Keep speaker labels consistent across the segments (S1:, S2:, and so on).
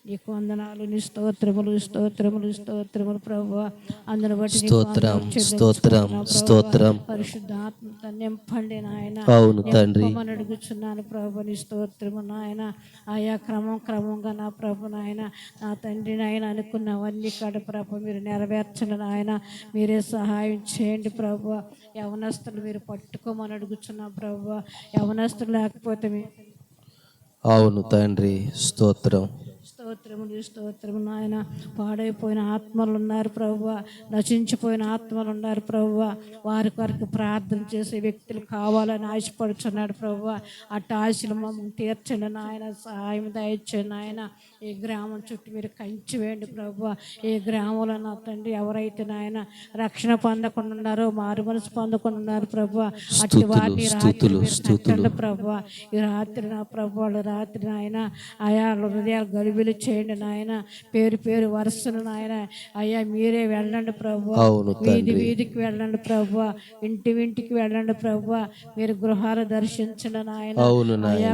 S1: నీకు వందనాలు, నీ స్తోత్రములు స్తోత్రములు స్తోత్రములు ప్రభువా. అందును బట్టి
S2: స్తోత్రం స్తోత్రం స్తోత్రం.
S1: పరిశుద్ధాత్మతో నింపండి నాయన.
S2: అవును తండ్రి.
S1: నింపమని అడుగుచున్నాను ప్రభు, నీ స్తోత్రము నాయన. ఆయా క్రమంగా నా ప్రభు నాయన, నా తండ్రి నాయన అనుకున్నవన్నీ కాడ ప్రభు మీరు నెరవేర్చండి నాయన. మీరే సహాయం చేయండి ప్రభు. యవనస్తులు మీరు పట్టుకోమని అడుగుచున్నాం ప్రభు. యవనస్తులు లేకపోతే
S2: అవును తండ్రి. స్తోత్రం
S1: స్తోత్రము నాయన. పాడైపోయిన ఆత్మలు ఉన్నారు ప్రభువా, నశించిపోయిన ఆత్మలు ఉన్నారు ప్రభువా. వారి కొరకు ప్రార్థన చేసే వ్యక్తులు కావాలని ఆశపడుచున్నాడు ప్రభువా. అట్ట ఆశలు మమ్మల్ని తీర్చండి నాయన, సహాయం దయచేయండి నాయన. ఈ గ్రామం చుట్టూ మీరు కంచి వేయండి ప్రభువా. ఈ గ్రామంలో నా తండ్రి ఎవరైతే నాయన రక్షణ పొందకుండా ఉన్నారో, మారు మనసు పొందకుండా ఉన్నారు ప్రభువా, అట్టి వారిని రాత్రి ప్రభువా. ఈ రాత్రి నా ప్రభు వాళ్ళు రాత్రి నాయన ఆయా హృదయాలు గడిబిలు చేయండి నాయన. పేరు పేరు వరుసను నాయన అయ్యా మీరే వెళ్ళండి ప్రభువా. వీధికి వెళ్ళండి ప్రభువా, ఇంటికి వెళ్ళండి ప్రభువా. మీరు గృహాలు దర్శించండి నాయన. అయ్యా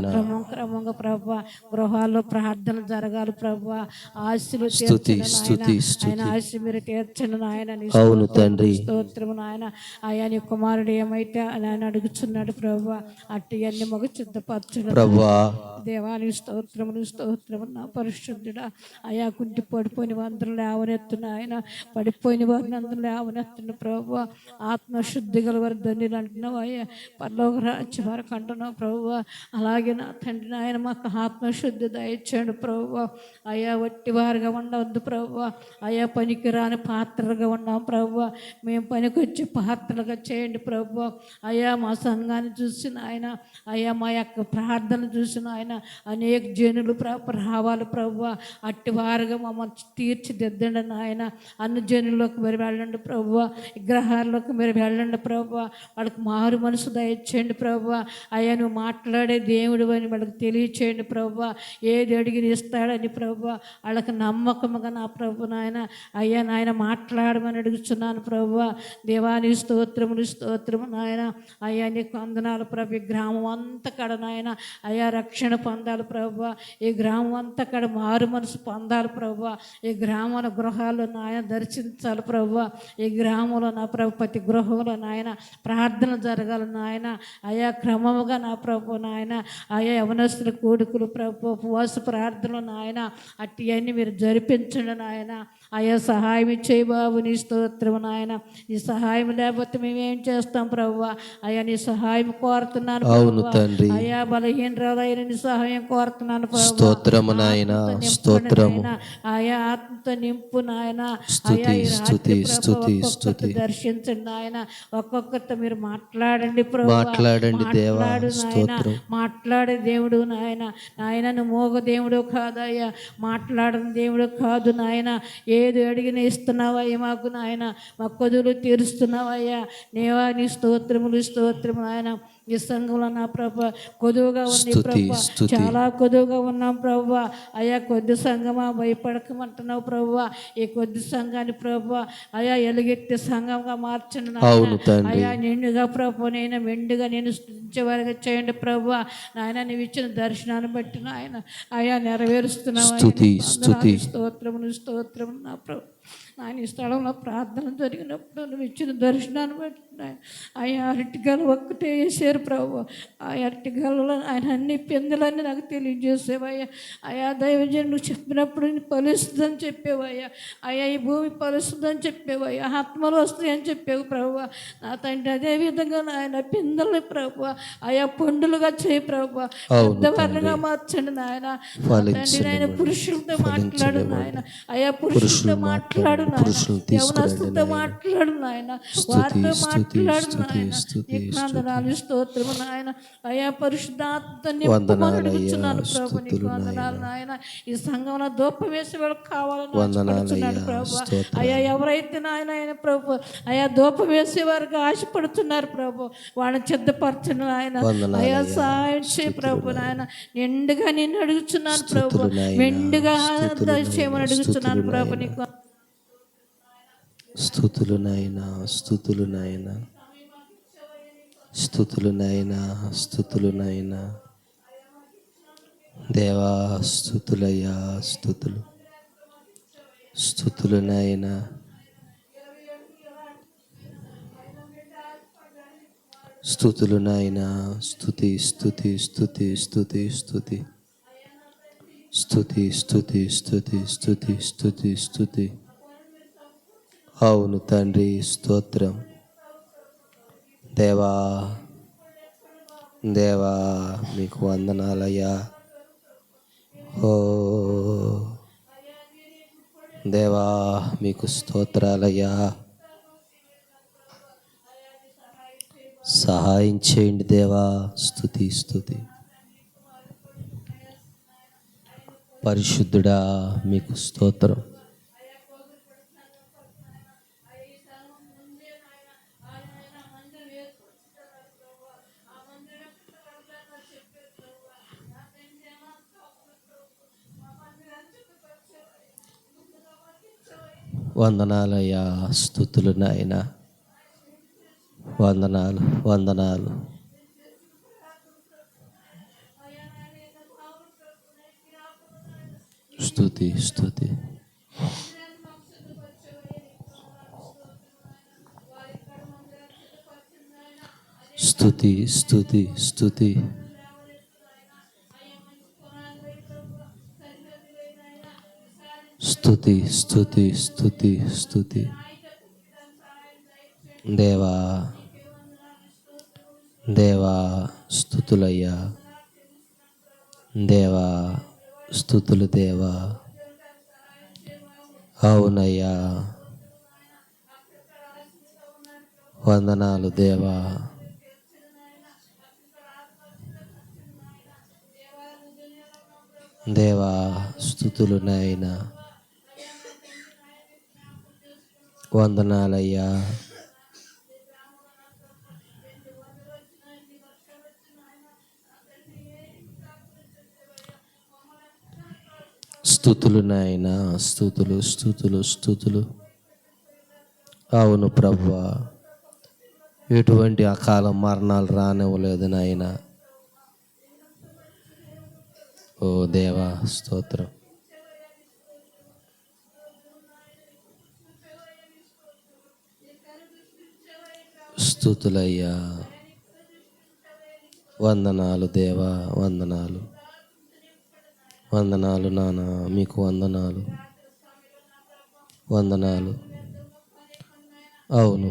S1: క్రమంగా ప్రభువా గృహాల్లో ప్రార్థన జరగాలి ప్రభువా. ఆశలు తీర్చండి ఆయన, ఆశ మీరు తీర్చండి నాయన. స్తోత్రము నాయన. అయ్యా నీ కుమారుడు ఏమైతే ఆయన అడుగుచున్నాడు ప్రభువా, అట్టి అన్ని మగ సిద్ధపరచండి ప్రభువా. దేవాని స్తోత్రములు నా పరిశుద్ధుడా. అయా కుంటి పడిపోయిన అందరూ లేవనెత్తున ఆయన, పడిపోయిన వారిని అందరూ లేవనెత్తున ప్రభువా. ఆత్మశుద్ధి గల వారి ధన్యులు అంటున్నావు అయ్యా, పరలోక రాజ్యం వరకు అంటున్నావు ప్రభువా. అలాగే నా తండ్రి ఆయన మాకు ఆత్మశుద్ధి దయచేయండి ప్రభువా. అయా వట్టి వారిగా ఉండవద్దు ప్రభువా. అయా పనికిరాని పాత్రలుగా ఉన్నాం ప్రభువా. మేము పనికొచ్చే పాత్రలుగా చేయండి ప్రభువా. అయా మా సంఘాన్ని చూసిన ఆయన, అయ్యా మా యొక్క ప్రార్థన చూసిన ఆయన అనేక జనులు రావాలి ప్రభువా. అట్టి వారుగా మమ్మల్ని తీర్చిదిద్దండి నాయన. అన్ని జనుల్లోకి మీరు వెళ్ళండి ప్రభువా. విగ్రహాల్లోకి మీరు వెళ్ళండి ప్రభువా. వాళ్ళకి మారు మనసు దయచేయండి ప్రభువా. అయ్యా నువ్వు మాట్లాడే దేవుడు అని వాళ్ళకి తెలియచేయండి ప్రభువా. ఏది అడిగి ఇస్తాడని ప్రభువా వాళ్ళకి నమ్మకముగా నా ప్రభు నాయన. అయ్యా నాయన మాట్లాడమని అడుగుతున్నాను ప్రభువా. దేవాని స్తోత్రము నాయన. అయ్యా నీకు వందనాలు ప్రభు. ఈ గ్రామం అంతా కడ నాయన అయ్యా రక్షణ పొందాలి ప్రభువా. ఈ గ్రామం అంతా కడ మారు మనసు పొందాలి ప్రభువా. ఈ గ్రామాల గృహాల్లో నాయన దర్శించాలి ప్రభువా. ఈ గ్రామంలో నా ప్రభు ప్రతి గృహంలో నాయన ప్రార్థన జరగాలి నాయన. అయా క్రమముగా నా ప్రభు నాయన. అయా యవనస్తుల కోడుకులు ప్రభు ఉపవాస ప్రార్థనలు నాయన అట్టి అన్ని మీరు జరిపించండి నాయన. అయా సహాయం ఇచ్చేయి బాబు. నీ స్తోత్రము నాయన. నీ సహాయం లేకపోతే మేమేం చేస్తాం ప్రభువా. అయా నీ సహాయం కోరుతున్నాను ప్రభువా. అయా బలహీనరాలైన నీ సహాయం కోరుతున్నాను ప్రభువా. ఆయా ఆత్మతో నింపు నాయన. అయా ఈ రాత్రి ప్రభు దర్శించండి నాయన. ఒక్కొక్కరితో మీరు మాట్లాడండి ప్రభువా. మాట్లాడు నాయన. మాట్లాడే దేవుడు నాయన. నాయన నువ్వు మోగ దేవుడు కాదయ్యా, మాట్లాడని దేవుడు కాదు నాయన. ఏది అడిగిన ఇస్తున్నావయ్యా మాకు నాయన. మా కొదులు తీరుస్తున్నావయ్యా. నేవా నీ స్తోత్రము నాయన. ఈ సంఘంలో నా ప్రభు కొదువుగా ఉంది ప్రభు, చాలా కొదువుగా ఉన్నాం ప్రభు. అయ్యా కొద్ది సంఘమా భయపడకమంటున్నావు ప్రభు. ఈ కొద్ది సంఘాన్ని ప్రభు అయ్యా ఎలుగెత్తే సంఘంగా మార్చండి నాయన. అయ్యా నిండుగా ప్రభు నేను మెండుగా నేను స్థుతించేవారిగా చేయండి ప్రభు. నాయన నువ్వు ఇచ్చిన దర్శనాన్ని బట్టి నాయన అయ్యా నెరవేరుస్తున్నావు. స్తోత్రము నా ప్రభు. ఆయన ఈ స్థలంలో ప్రార్థన జరిగినప్పుడు నువ్వు ఇచ్చిన దర్శనాన్ని బట్టి ఆయన అరటిగలు ఒక్కటే వేసారు ప్రభు. ఆ అరటిగలలో ఆయన అన్ని పిందెలన్నీ నాకు తెలియజేసేవయ్యా. అయా దైవజన్ నువ్వు చెప్పినప్పుడు ఫలిస్తుందని చెప్పేవయ్యా. అయ్యా ఈ భూమి ఫలిస్తుందని చెప్పేవయ్యా. ఆత్మలు వస్తాయని చెప్పేవు ప్రభు. నా తండ్రి అదేవిధంగా ఆయన పిందెల్ని ప్రభు అయా పండులుగా చేయి ప్రభు. పెద్దవాళ్ళగా మార్చండి నాయన. తండ్రి నాయన పురుషులతో మాట్లాడు నాయన. అయా పురుషులతో మాట్లాడు నాయన. యవనస్తులతో మాట్లాడు నాయన. వారితో మాట్లాడు నాయన. వందనాలు స్తోత్రము నాయన. అయా పరిశుద్ధాత్మతో నింపమని అడుగుచున్నాను ప్రభు. నీకు వందనాలు నాయన. ఈ సంఘంలో ధూపం వేసే వాళ్ళకి కావాలని ఆశపడుతున్నాడు ప్రభు. అయ్యా ఎవరైతే నాయన ఆయన ప్రభు అయా ధూపం వేసేవారికి ఆశపడుతున్నారు ప్రభు, వాళ్ళని సిద్ధపరచను నాయన. అయా సహాయం చేయ ప్రభు నాయన. నిండుగా నిన్ను అడుగుచున్నాను ప్రభు. మెండుగా చేయమని అడుగుచున్నాను ప్రభు. నీకు
S2: స్తుతులు నాయనా, స్తుతులు నాయనా, స్తుతులు నాయనా, స్తుతులు నాయనా. దేవా స్తుతులయ్యా, స్తుతులు స్తుతులు నాయన. స్తుతులు నాయన. స్తుతి స్తుతి స్తుతి స్తుతి స్తుతి స్తుతి స్తుతి స్తుతి స్తుతి స్తుతి స్తుతి. అవును తండ్రి, స్తోత్రం. దేవా దేవా మీకు వందనాలయ్యా. ఓ దేవా మీకు స్తోత్రాలయ్యా. సహాయం చేయండి దేవా. స్తుతి స్తుతి. పరిశుద్ధుడా మీకు స్తోత్రం. వందనాలయ్యా, స్తుతులు నాయన. వందనాలు వందనాలు. స్తుతి స్తుతి. స్తుతి స్తుతి స్తుతి. స్తుతి స్తుతి స్తుతి స్తుతి. దేవా దేవా స్తుతులయ్యా. దేవా స్తుతులు దేవా. అవునయ్యా, వందనాలు దేవా. దేవా స్తుతులు నాయన. వందనాలయ్యా. స్తుతులు నాయన. స్తుతులు స్తుతులు స్తుతులు. అవును ప్రభువా, ఎటువంటి అకాల మరణాలు రానివ్వలేదు నాయన. ఓ దేవా స్తోత్రం. స్తుతులయ్యా. వందనాలు దేవా, వందనాలు వందనాలు నాన్న. మీకు వందనాలు వందనాలు. అవును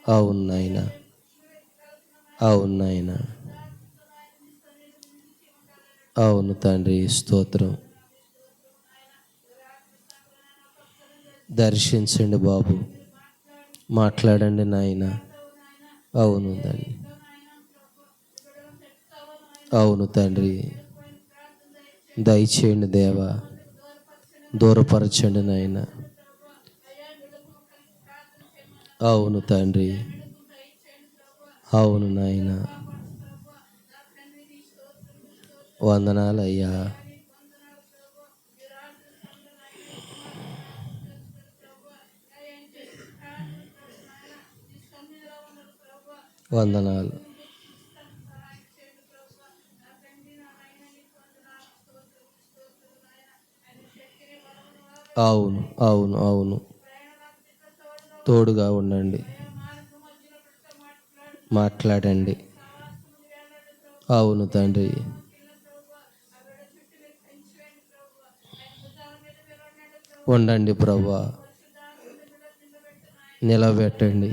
S2: అవును నాయన. అవును నాయన. అవును తండ్రి, స్తోత్రం. దర్శించండి బాబు, మాట్లాడండి నాయన. అవును తండ్రి. అవును తండ్రి, దయచేయండి దేవా. దూరపరచండి నాయన. అవును తండ్రి. అవును నాయన. వందనాలయ్యా. వందనాలు. అవును అవును అవును. తోడుగా ఉండండి, మాట్లాడండి. అవును తండ్రి. ఉండండి ప్రభువా, నిలబెట్టండి.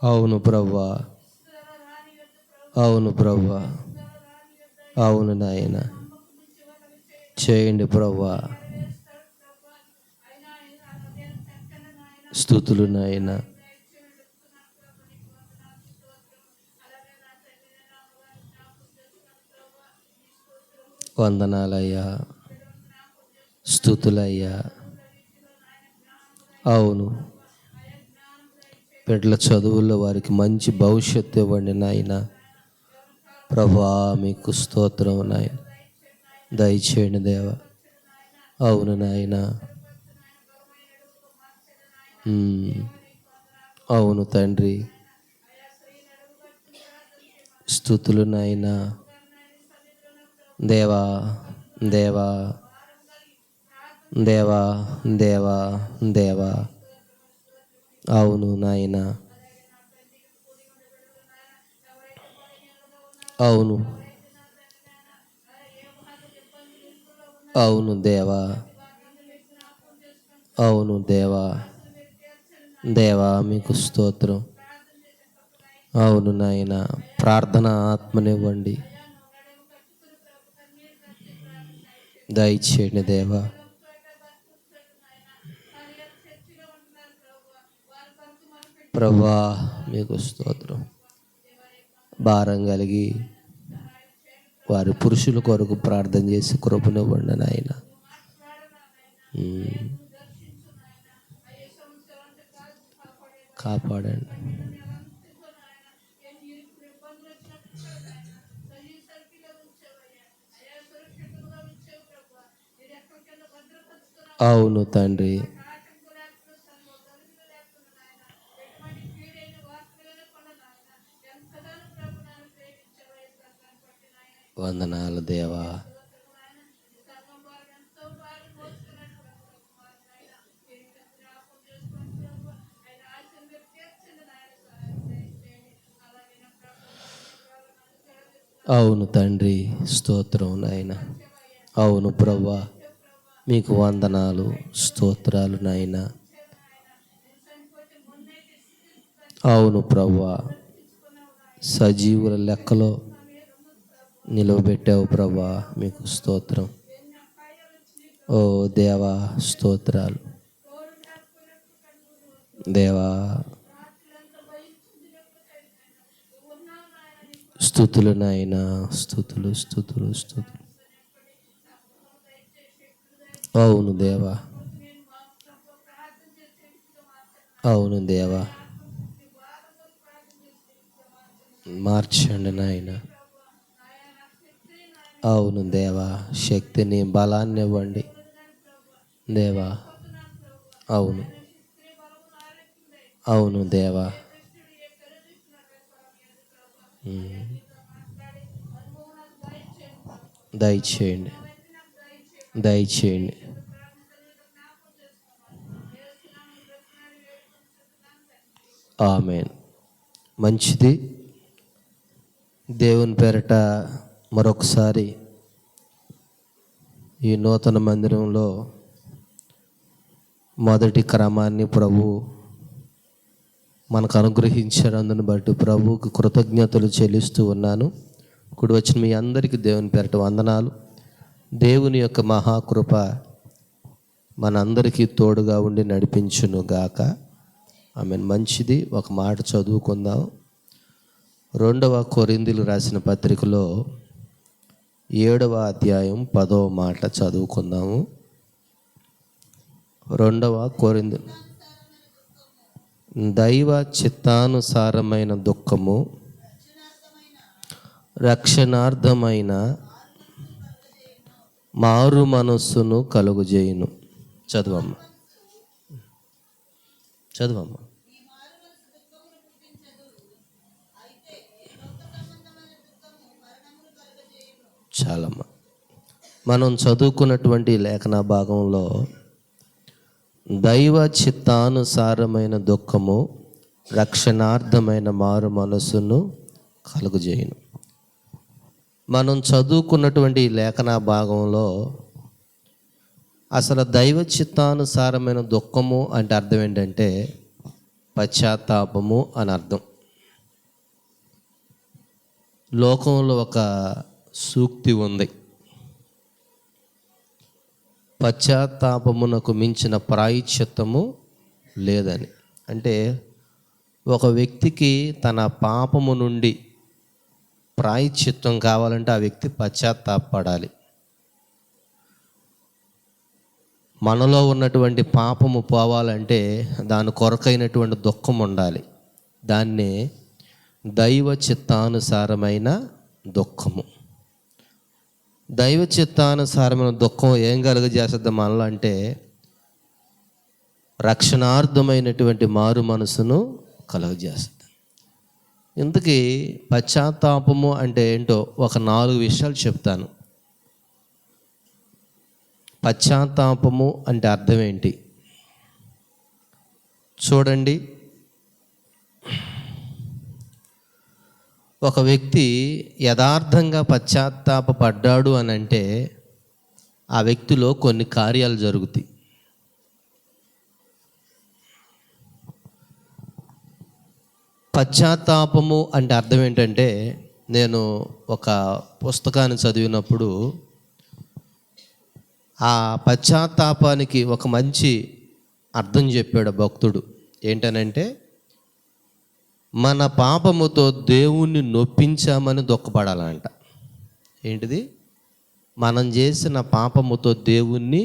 S2: అవును ప్రభువా. అవును ప్రభువా. అవును నాయన. చేయండి ప్రభువా. స్తుతులు నాయన. వందనాలయ్యా. స్తుతులయ్యా. అవును, బిడ్డల చదువుల్లో వారికి మంచి భవిష్యత్తు ఇవ్వండి నాయన. ప్రభువా మీకు స్తోత్రం నాయన. దయచేయండి దేవా. అవును నాయన. అవును తండ్రి. స్తుతులు నాయనా. దేవా దేవా దేవా దేవా దేవా, అవును నాయనా, అవును అవును దేవా, అవును దేవా, దేవా మీకు స్తోత్రం. అవును నాయన, ప్రార్థన ఆత్మనివ్వండి, దయచేయండి దేవా. ప్రభువా మీకు స్తోత్రం. భారం కలిగి వారి పురుషుల కొరకు ప్రార్థన చేసి కృపనివ్వండి నాయన. కాపాడండి. అవును తండ్రి, వందనాలు దేవా. అవును తండ్రి, స్తోత్రం నాయన. అవును ప్రభువా, మీకు వందనాలు, స్తోత్రాలు నాయన. అవును ప్రభువా, సజీవుల లెక్కలో నిలవబెట్టావు ప్రభువా, మీకు స్తోత్రం. ఓ దేవా స్తోత్రాలు దేవా. స్తుతులు నాయన, స్తుతులు స్తుతులు స్తుతులు. అవును దేవా, అవును దేవా, మార్చండి నాయన. అవును దేవా, శక్తిని బలాన్ని ఇవ్వండి దేవా. అవును అవును దేవా, దయచేయండి, దయచేయండి. ఆమేన్. మంచిది. దేవుని పేరట మరొకసారి ఈ నూతన మందిరంలో మొదటి క్రమాన్ని ప్రభు మనకు అనుగ్రహించారందుని బట్టి ప్రభువుకు కృతజ్ఞతలు చెల్లిస్తూ ఉన్నాను. ఇప్పుడు వచ్చిన మీ అందరికీ దేవుని పేరట వందనాలు. దేవుని యొక్క మహాకృప మనందరికీ తోడుగా ఉండి నడిపించును గాక. ఆమేన్. మంచిది. ఒక మాట చదువుకుందాం. 2వ కొరింథీయులకు రాసిన పత్రికలో 7వ అధ్యాయం 10వ మాట చదువుకుందాము. 2వ కొరింథీయులు. దైవ చిత్తానుసారమైన దుఃఖము రక్షణార్థమైన మారు మనస్సును కలుగుజేయును. చదువమ్మ, చదువమ్మ. చాలమ్మ. మనం చదువుకున్నటువంటి లేఖన భాగంలో దైవ చిత్తానుసారమైన దుఃఖము రక్షణార్థమైన మారు మనస్సును కలుగజేయును. మనం చదువుకున్నటువంటి లేఖన భాగంలో అసలు దైవ చిత్తానుసారమైన దుఃఖము అంటే అర్థం ఏంటంటే పశ్చాత్తాపము అని అర్థం. లోకంలో ఒక సూక్తి ఉంది, పశ్చాత్తాపమునకు మించిన ప్రాయశ్చిత్తము లేదని. అంటే ఒక వ్యక్తికి తన పాపము నుండి ప్రాయశ్చిత్తం కావాలంటే ఆ వ్యక్తి పశ్చాత్తాపడాలి. మనలో ఉన్నటువంటి పాపము పోవాలంటే దాని కొరకైనటువంటి దుఃఖం ఉండాలి. దాన్నే దైవ చిత్తానుసారమైన దుఃఖము. దైవ చిత్తానుసారమైన దుఃఖం ఏం కలుగజేస్తుంది మనలో అంటే రక్షణార్థమైనటువంటి మారు మనసును కలుగజేస్తుంది. ఇంతకీ పశ్చాత్తాపము అంటే ఏంటో ఒక 4 విషయాలు చెప్తాను. పశ్చాత్తాపము అంటే అర్థం ఏంటి చూడండి. ఒక వ్యక్తి యథార్థంగా పశ్చాత్తాపడ్డాడు అని అంటే ఆ వ్యక్తిలో కొన్ని కార్యాలు జరుగుతాయి. పశ్చాత్తాపము అంటే అర్థం ఏంటంటే, నేను ఒక పుస్తకాన్ని చదివినప్పుడు ఆ పశ్చాత్తాపానికి ఒక మంచి అర్థం చెప్పాడు భక్తుడు. ఏంటనంటే, మన పాపముతో దేవుణ్ణి నొప్పించామని దుఃఖపడాలంట. ఏంటిది? మనం చేసిన పాపముతో దేవుణ్ణి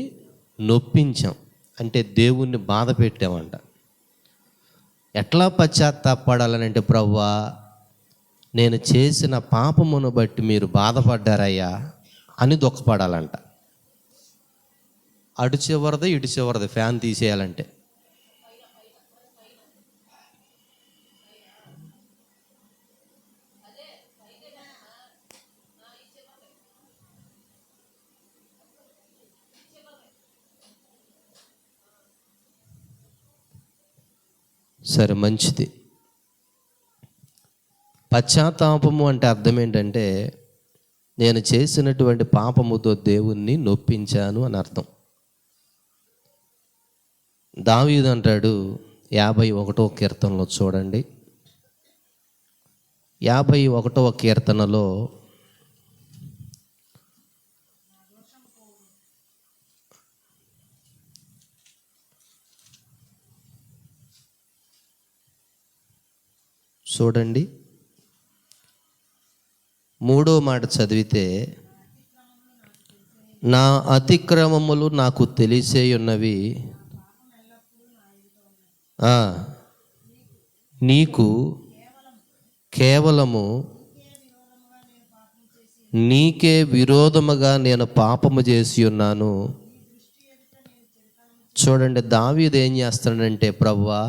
S2: నొప్పించాం అంటే దేవుణ్ణి బాధ పెట్టామంట. ఎట్లా పశ్చాత్తాపడాలనంటే, ప్రభువా నేను చేసిన పాపమును బట్టి మీరు బాధపడ్డారయ్యా అని దుఃఖపడాలంట. అటు చివరిది ఇటు చివరిది ఫ్యాన్ తీసేయాలంటే. సరే, మంచిది. పశ్చాత్తాపము అంటే అర్థం ఏంటంటే, నేను చేసినటువంటి పాపముతో దేవుణ్ణి నొప్పించాను అని అర్థం. దావీదు అంటాడు 51వ కీర్తనలో చూడండి. 51వ కీర్తనలో చూడండి 3వ మాట చదివితే, నా అతిక్రమములు నాకు తెలిసే ఉన్నవి, నీకు కేవలము నీకే విరోధముగా నేను పాపము చేసి ఉన్నాను. చూడండి, దావీదు ఏం చేస్తాడంటే, ప్రభువా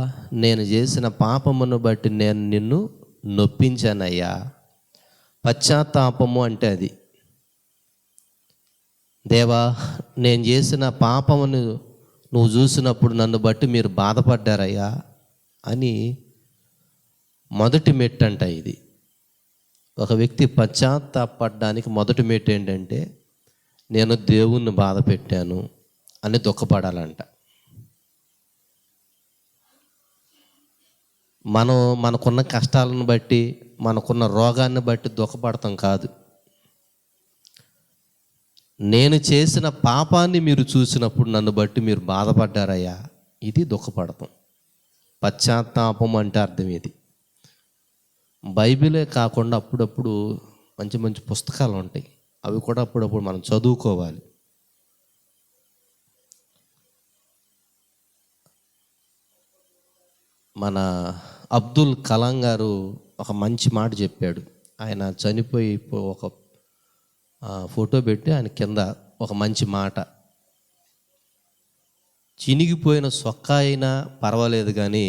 S2: నేను చేసిన పాపమును బట్టి నేను నిన్ను నొప్పించానయ్యా. పశ్చాత్తాపము అంటే అది. దేవా నేను చేసిన పాపమును నువ్వు చూసినప్పుడు నన్ను బట్టి మీరు బాధపడ్డారయ్యా అని మొదటి మెట్టు అంట ఇది. ఒక వ్యక్తి పశ్చాత్తాపడడానికి మొదటి మెట్టు ఏంటంటే, నేను దేవుణ్ణి బాధ పెట్టాను అని దుఃఖపడాలంట. మనం మనకున్న కష్టాలను బట్టి, మనకున్న రోగాన్ని బట్టి దుఃఖపడతాం కాదు. నేను చేసిన పాపాన్ని మీరు చూసినప్పుడు నన్ను బట్టి మీరు బాధపడ్డారయ్యా, ఇది దుఃఖపడతాం. పశ్చాత్తాపం అంటే అర్థం ఇది. బైబిలే కాకుండా అప్పుడప్పుడు మంచి మంచి పుస్తకాలు ఉంటాయి, అవి కూడా అప్పుడప్పుడు మనం చదువుకోవాలి. మన అబ్దుల్ కలాం గారు ఒక మంచి మాట చెప్పాడు. ఆయన చనిపోయి ఒక ఫోటో పెట్టి ఆయన కింద ఒక మంచి మాట, చినిగిపోయిన సొక్కా అయినా పర్వాలేదు కానీ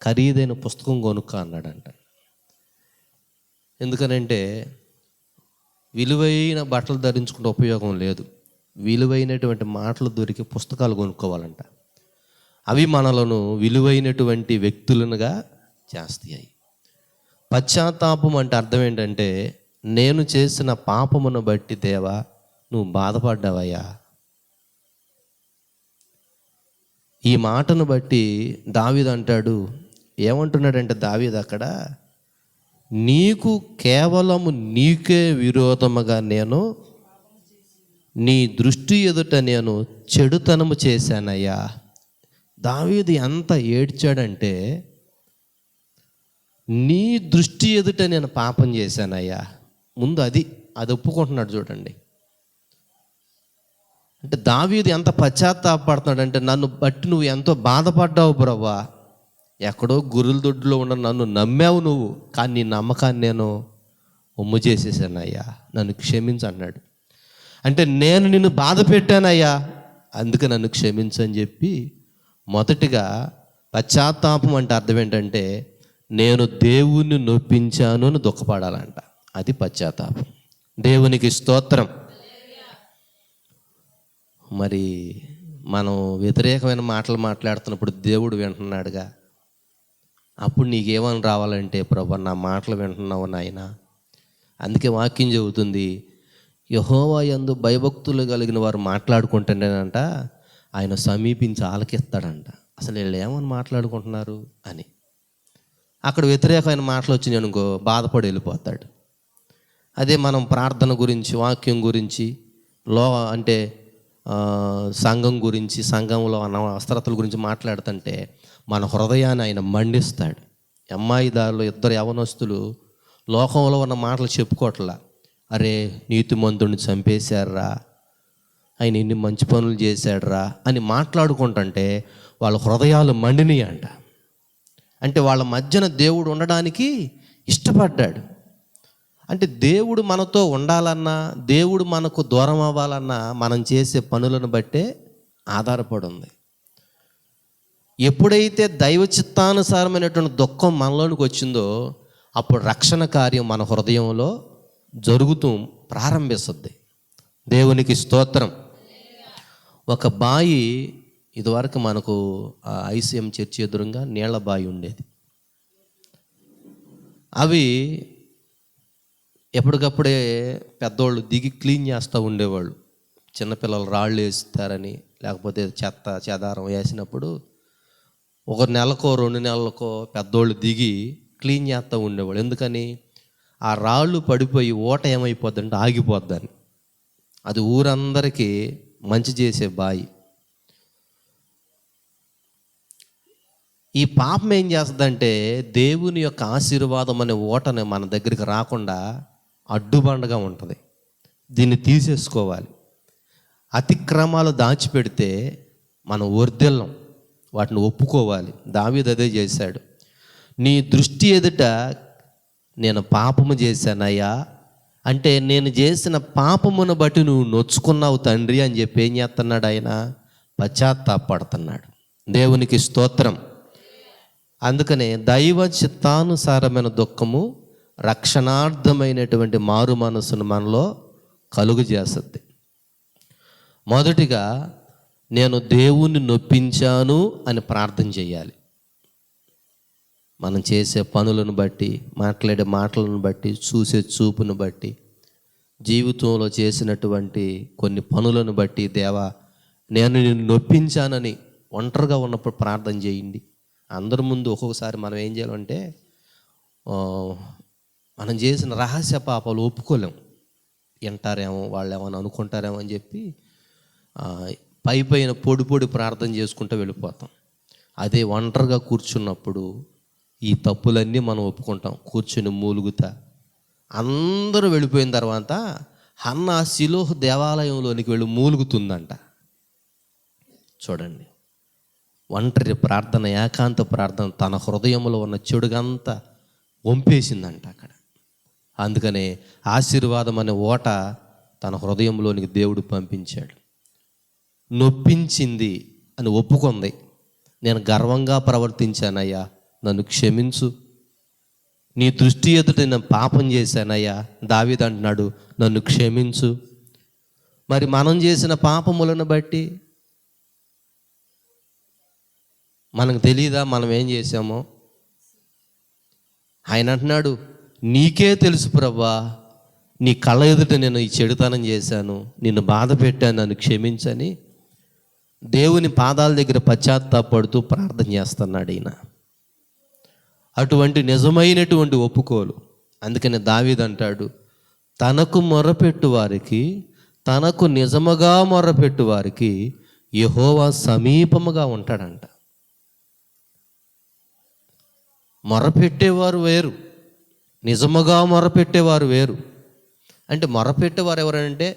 S2: ఖరీదైన పుస్తకం కొనుక్కో అన్నాడంట. ఎందుకనంటే విలువైన బట్టలు ధరించుకుంటే ఉపయోగం లేదు, విలువైనటువంటి మాటలు దొరికి పుస్తకాలు కొనుక్కోవాలంట. అవి మనలను విలువైనటువంటి వ్యక్తులనుగా చేస్తాయి. పశ్చాత్తాపం అంటే అర్థం ఏంటంటే, నేను చేసిన పాపమును బట్టి దేవా నువ్వు బాధపడ్డావయ్యా. ఈ మాటను బట్టి దావీదు అంటాడు, ఏమంటున్నాడంటే దావీదు అక్కడ, నీకు కేవలము నీకే విరోధముగా నేను నీ దృష్టి ఎదుట నేను చెడుతనము చేశానయ్యా. దావీదు ఎంత ఏడ్చాడంటే, నీ దృష్టి ఎదుట నేను పాపం చేశానయ్యా. ముందు అది ఒప్పుకుంటున్నాడు చూడండి. అంటే దావీదు ఎంత పశ్చాత్తాపడుతున్నాడంటే, నన్ను బట్టి నువ్వు ఎంతో బాధపడ్డావు ప్రభువా, ఎక్కడో గుర్రెల దొడ్డులో ఉన్న నన్ను నమ్మావు నువ్వు, కానీ నీ నమ్మకాన్ని నేను ఒమ్ము చేసేసానయ్యా, నన్ను క్షమించు అన్నాడు. అంటే నేను నిన్ను బాధ పెట్టానయ్యా, అందుకే నన్ను క్షమించని చెప్పి మొదటిగా పశ్చాత్తాపం అంటే అర్థం ఏంటంటే, నేను దేవుణ్ణి నొప్పించాను అని దుఃఖపడాలంట. అది పశ్చాత్తాపం. దేవునికి స్తోత్రం. మరి మనం వ్యతిరేకమైన మాటలు మాట్లాడుతున్నప్పుడు దేవుడు వింటున్నాడుగా. అప్పుడు నీకేమని రావాలంటే, ప్రభు నా మాటలు వింటున్నావు నాయన. అందుకే వాక్యం చెబుతుంది, యెహోవా యందు భయభక్తులు కలిగిన వారు మాట్లాడుకుంటుంటేనంట ఆయన సమీపించి ఆలకిస్తాడంట. అసలు వీళ్ళు ఏమని మాట్లాడుకుంటున్నారు అని. అక్కడ వ్యతిరేకమైన మాటలు వచ్చినాయి అనుకో, బాధపడి వెళ్ళిపోతాడు. అదే మనం ప్రార్థన గురించి, వాక్యం గురించి, అంటే సంఘం గురించి, సంఘంలో అవసరతల గురించి మాట్లాడుతుంటే మన హృదయాన్ని ఆయన మండిస్తాడు. అమ్మాయి దారిలో ఇద్దరు యవనస్తులు లోకంలో ఉన్న మాటలు చెప్పుకోవట్లా. అరే నీతిమంతుడిని చంపేశారా, ఆయన ఇన్ని మంచి పనులు చేశాడురా అని మాట్లాడుకుంటుంటే వాళ్ళ హృదయాలు మండినాయి అంట. అంటే వాళ్ళ మధ్యన దేవుడు ఉండడానికి ఇష్టపడ్డాడు. అంటే దేవుడు మనతో ఉండాలన్నా, దేవుడు మనకు దూరం అవ్వాలన్నా మనం చేసే పనులను బట్టే ఆధారపడి ఉంది. ఎప్పుడైతే దైవ చిత్తానుసారమైనటువంటి దుఃఖం మనలోనికి వచ్చిందో అప్పుడు రక్షణ కార్యం మన హృదయంలో జరుగుతూ ప్రారంభిస్తుంది. దేవునికి స్తోత్రం. ఒక బాయి, ఇదివరకు మనకు ఐసీఎం చర్చి ఎదురుగా నీళ్ల బాయి ఉండేది. అవి ఎప్పటికప్పుడే పెద్దోళ్ళు దిగి క్లీన్ చేస్తూ ఉండేవాళ్ళు. చిన్నపిల్లలు రాళ్ళు వేస్తారని, లేకపోతే చెత్త చెదారం వేసినప్పుడు ఒక నెలకో 2 నెలలకో పెద్దోళ్ళు దిగి క్లీన్ చేస్తూ ఉండేవాళ్ళు. ఎందుకని? ఆ రాళ్ళు పడిపోయి ఓట ఏమైపోద్దంటే ఆగిపోద్దని. అది ఊరందరికీ మంచి చేసే బాయి. ఈ పాపం ఏం చేస్తుందంటే దేవుని యొక్క ఆశీర్వాదం అనే ఓటని మన దగ్గరికి రాకుండా అడ్డుబండగా ఉంటుంది. దీన్ని తీసేసుకోవాలి. అతిక్రమాలు దాచిపెడితే మనం వర్ధిల్లం, వాటిని ఒప్పుకోవాలి. దావీదు అదే చేశాడు. నీ దృష్టి ఎదుట నేను పాపము చేశానయ్యా అంటే, నేను చేసిన పాపమును బట్టి నువ్వు నొచ్చుకున్నావు తండ్రి అని చెప్పి ఏం చేస్తున్నాడు ఆయన? పశ్చాత్తాపడుతున్నాడు. దేవునికి స్తోత్రం. అందుకనే దైవ చిత్తానుసారమైన దుఃఖము రక్షణార్థమైనటువంటి మారు మనసును మనలో కలుగు చేస్తుంది. మొదటిగా నేను దేవుణ్ణి నొప్పించాను అని ప్రార్థన చేయాలి. మనం చేసే పనులను బట్టి, మాట్లాడే మాటలను బట్టి, చూసే చూపును బట్టి, జీవితంలో చేసినటువంటి కొన్ని పనులను బట్టి, దేవా నేను నిన్ను నొప్పించానని ఒంటరిగా ఉన్నప్పుడు ప్రార్థన చేయండి. అందరి ముందు ఒక్కొక్కసారి మనం ఏం చేయాలంటే, మనం చేసిన రహస్య పాపాలు ఒప్పుకోలేం. వింటారేమో, వాళ్ళు ఏమైనా అనుకుంటారేమో అని చెప్పి పైన పొడి ప్రార్థన చేసుకుంటూ వెళ్ళిపోతాం. అదే ఒంటరిగా కూర్చున్నప్పుడు ఈ తప్పులన్నీ మనం ఒప్పుకుంటాం. కూర్చుని మూలుగుతా అందరూ వెళ్ళిపోయిన తర్వాత హన్నా షిలోహు దేవాలయంలోనికి వెళ్ళి మూలుగుతుందంట. చూడండి, ఒంటరి ప్రార్థన, ఏకాంత ప్రార్థన తన హృదయంలో ఉన్న చెడుగంతా వంపేసిందంట అక్కడ. అందుకనే ఆశీర్వాదం అనే ఓట తన హృదయంలోనికి దేవుడు పంపించాడు. నొప్పించింది అని ఒప్పుకుంది. నేను గర్వంగా ప్రవర్తించానయ్యా, నన్ను క్షమించు. నీ దృష్టి ఎదుట నేను పాపం చేశానయ్యా. దావీదు అంటున్నాడు, నన్ను క్షమించు. మరి మనం చేసిన పాపములను బట్టి మనకు తెలీదా మనం ఏం చేసామో? ఆయన అంటున్నాడు, నీకే తెలుసు ప్రభువా, నీ కళ్ళ ఎదుట నేను ఈ చెడుతనం చేశాను, నిన్ను బాధ పెట్టాను, నన్ను క్షమించని దేవుని పాదాల దగ్గర పశ్చాత్తాపడుతూ ప్రార్థన చేస్తున్నాడు ఈయన. అటువంటి నిజమైనటువంటి ఒప్పుకోలు. అందుకని దావీదు అంటాడు, తనకు మొర్రపెట్టు వారికి, తనకు నిజముగా మొర్రపెట్టు వారికి యెహోవా సమీపముగా ఉంటాడంట. మొర్రపెట్టేవారు వేరు, నిజముగా మొర్రపెట్టేవారు వేరు. అంటే మొర్రపెట్టేవారు ఎవరంటే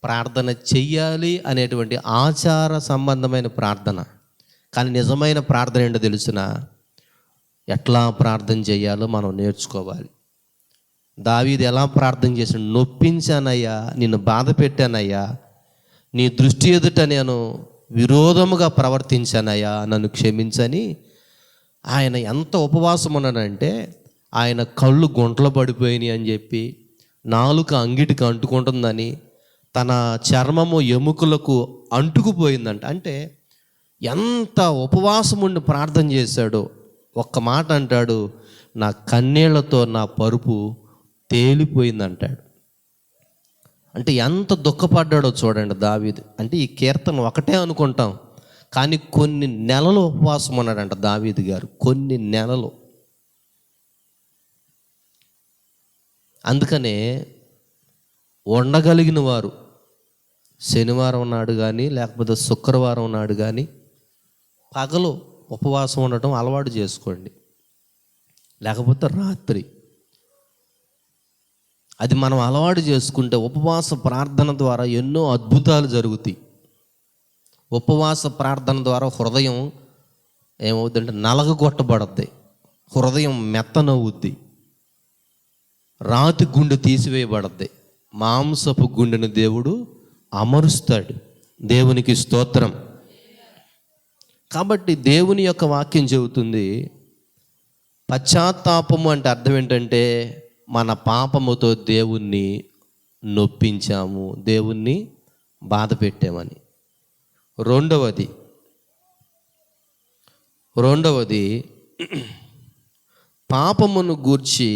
S2: ప్రార్థన చెయ్యాలి అనేటువంటి ఆచార సంబంధమైన ప్రార్థన. కానీ నిజమైన ప్రార్థన ఏంటో తెలుసిన, ఎట్లా ప్రార్థన చేయాలో మనం నేర్చుకోవాలి. దావీదు ఎలా ప్రార్థన చేశాడు? నొప్పించానయ్యా, నిన్ను బాధ పెట్టానయ్యా, నీ దృష్టి ఎదుట నేను విరోధముగా ప్రవర్తించానయ్యా, నన్ను క్షమించని ఆయన ఎంత ఉపవాసం ఉన్నాడంటే ఆయన కళ్ళు గుంటలు పడిపోయినాయి అని చెప్పి, నాలుక అంగిటికి అంటుకుంటుందని, తన చర్మము ఎముకలకు అంటుకుపోయిందంట. అంటే ఎంత ఉపవాసం ఉండి ప్రార్థన చేశాడో. ఒక్క మాట అంటాడు, నా కన్నీళ్లతో నా పరుపు తేలిపోయిందంటాడు. అంటే ఎంత దుఃఖపడ్డాడో చూడండి దావీదు. అంటే ఈ కీర్తన ఒకటే అనుకుంటాం, కానీ కొన్ని నెలలు ఉపవాసం ఉన్నాడంట దావీదు గారు, కొన్ని నెలలు. అందుకనే ఉండగలిగిన వారు శనివారం నాడు కానీ లేకపోతే శుక్రవారం నాడు కానీ పగలు ఉపవాసం ఉండటం అలవాటు చేసుకోండి, లేకపోతే రాత్రి. అది మనం అలవాటు చేసుకుంటే ఉపవాస ప్రార్థన ద్వారా ఎన్నో అద్భుతాలు జరుగుతాయి. ఉపవాస ప్రార్థన ద్వారా హృదయం ఏమవుద్దంటే నలగగొట్టబడద్ది, హృదయం మెత్తనవుద్ది, రాతి గుండె తీసివేయబడద్ది, మాంసపు గుండెని దేవుడు అమరుస్తాడు. దేవునికి స్తోత్రం. కాబట్టి దేవుని యొక్క వాక్యం చెబుతుంది, పశ్చాత్తాపము అంటే అర్థం ఏంటంటే మన పాపముతో దేవుణ్ణి నొప్పించాము, దేవుణ్ణి బాధ పెట్టామని. రెండవది పాపమును గూర్చి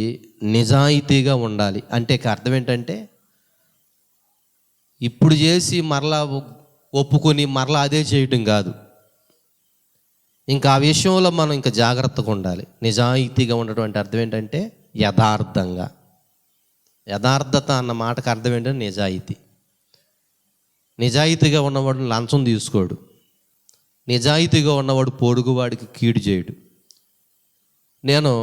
S2: నిజాయితీగా ఉండాలి. అంటే అర్థం ఏంటంటే ఇప్పుడు చేసి మరలా ఒప్పుకొని మరలా అదే చేయటం కాదు. ఇంకా ఆ విషయంలో మనం ఇంకా జాగ్రత్తగా ఉండాలి. నిజాయితీగా ఉండటం అంటే అర్థం ఏంటంటే యథార్థంగా. యథార్థత అన్న మాటకు అర్థం ఏంటంటే నిజాయితీ. నిజాయితీగా ఉన్నవాడు లంచం తీసుకోడు, నిజాయితీగా ఉన్నవాడు పొరుగువాడికి కీడు చేయడు. నేను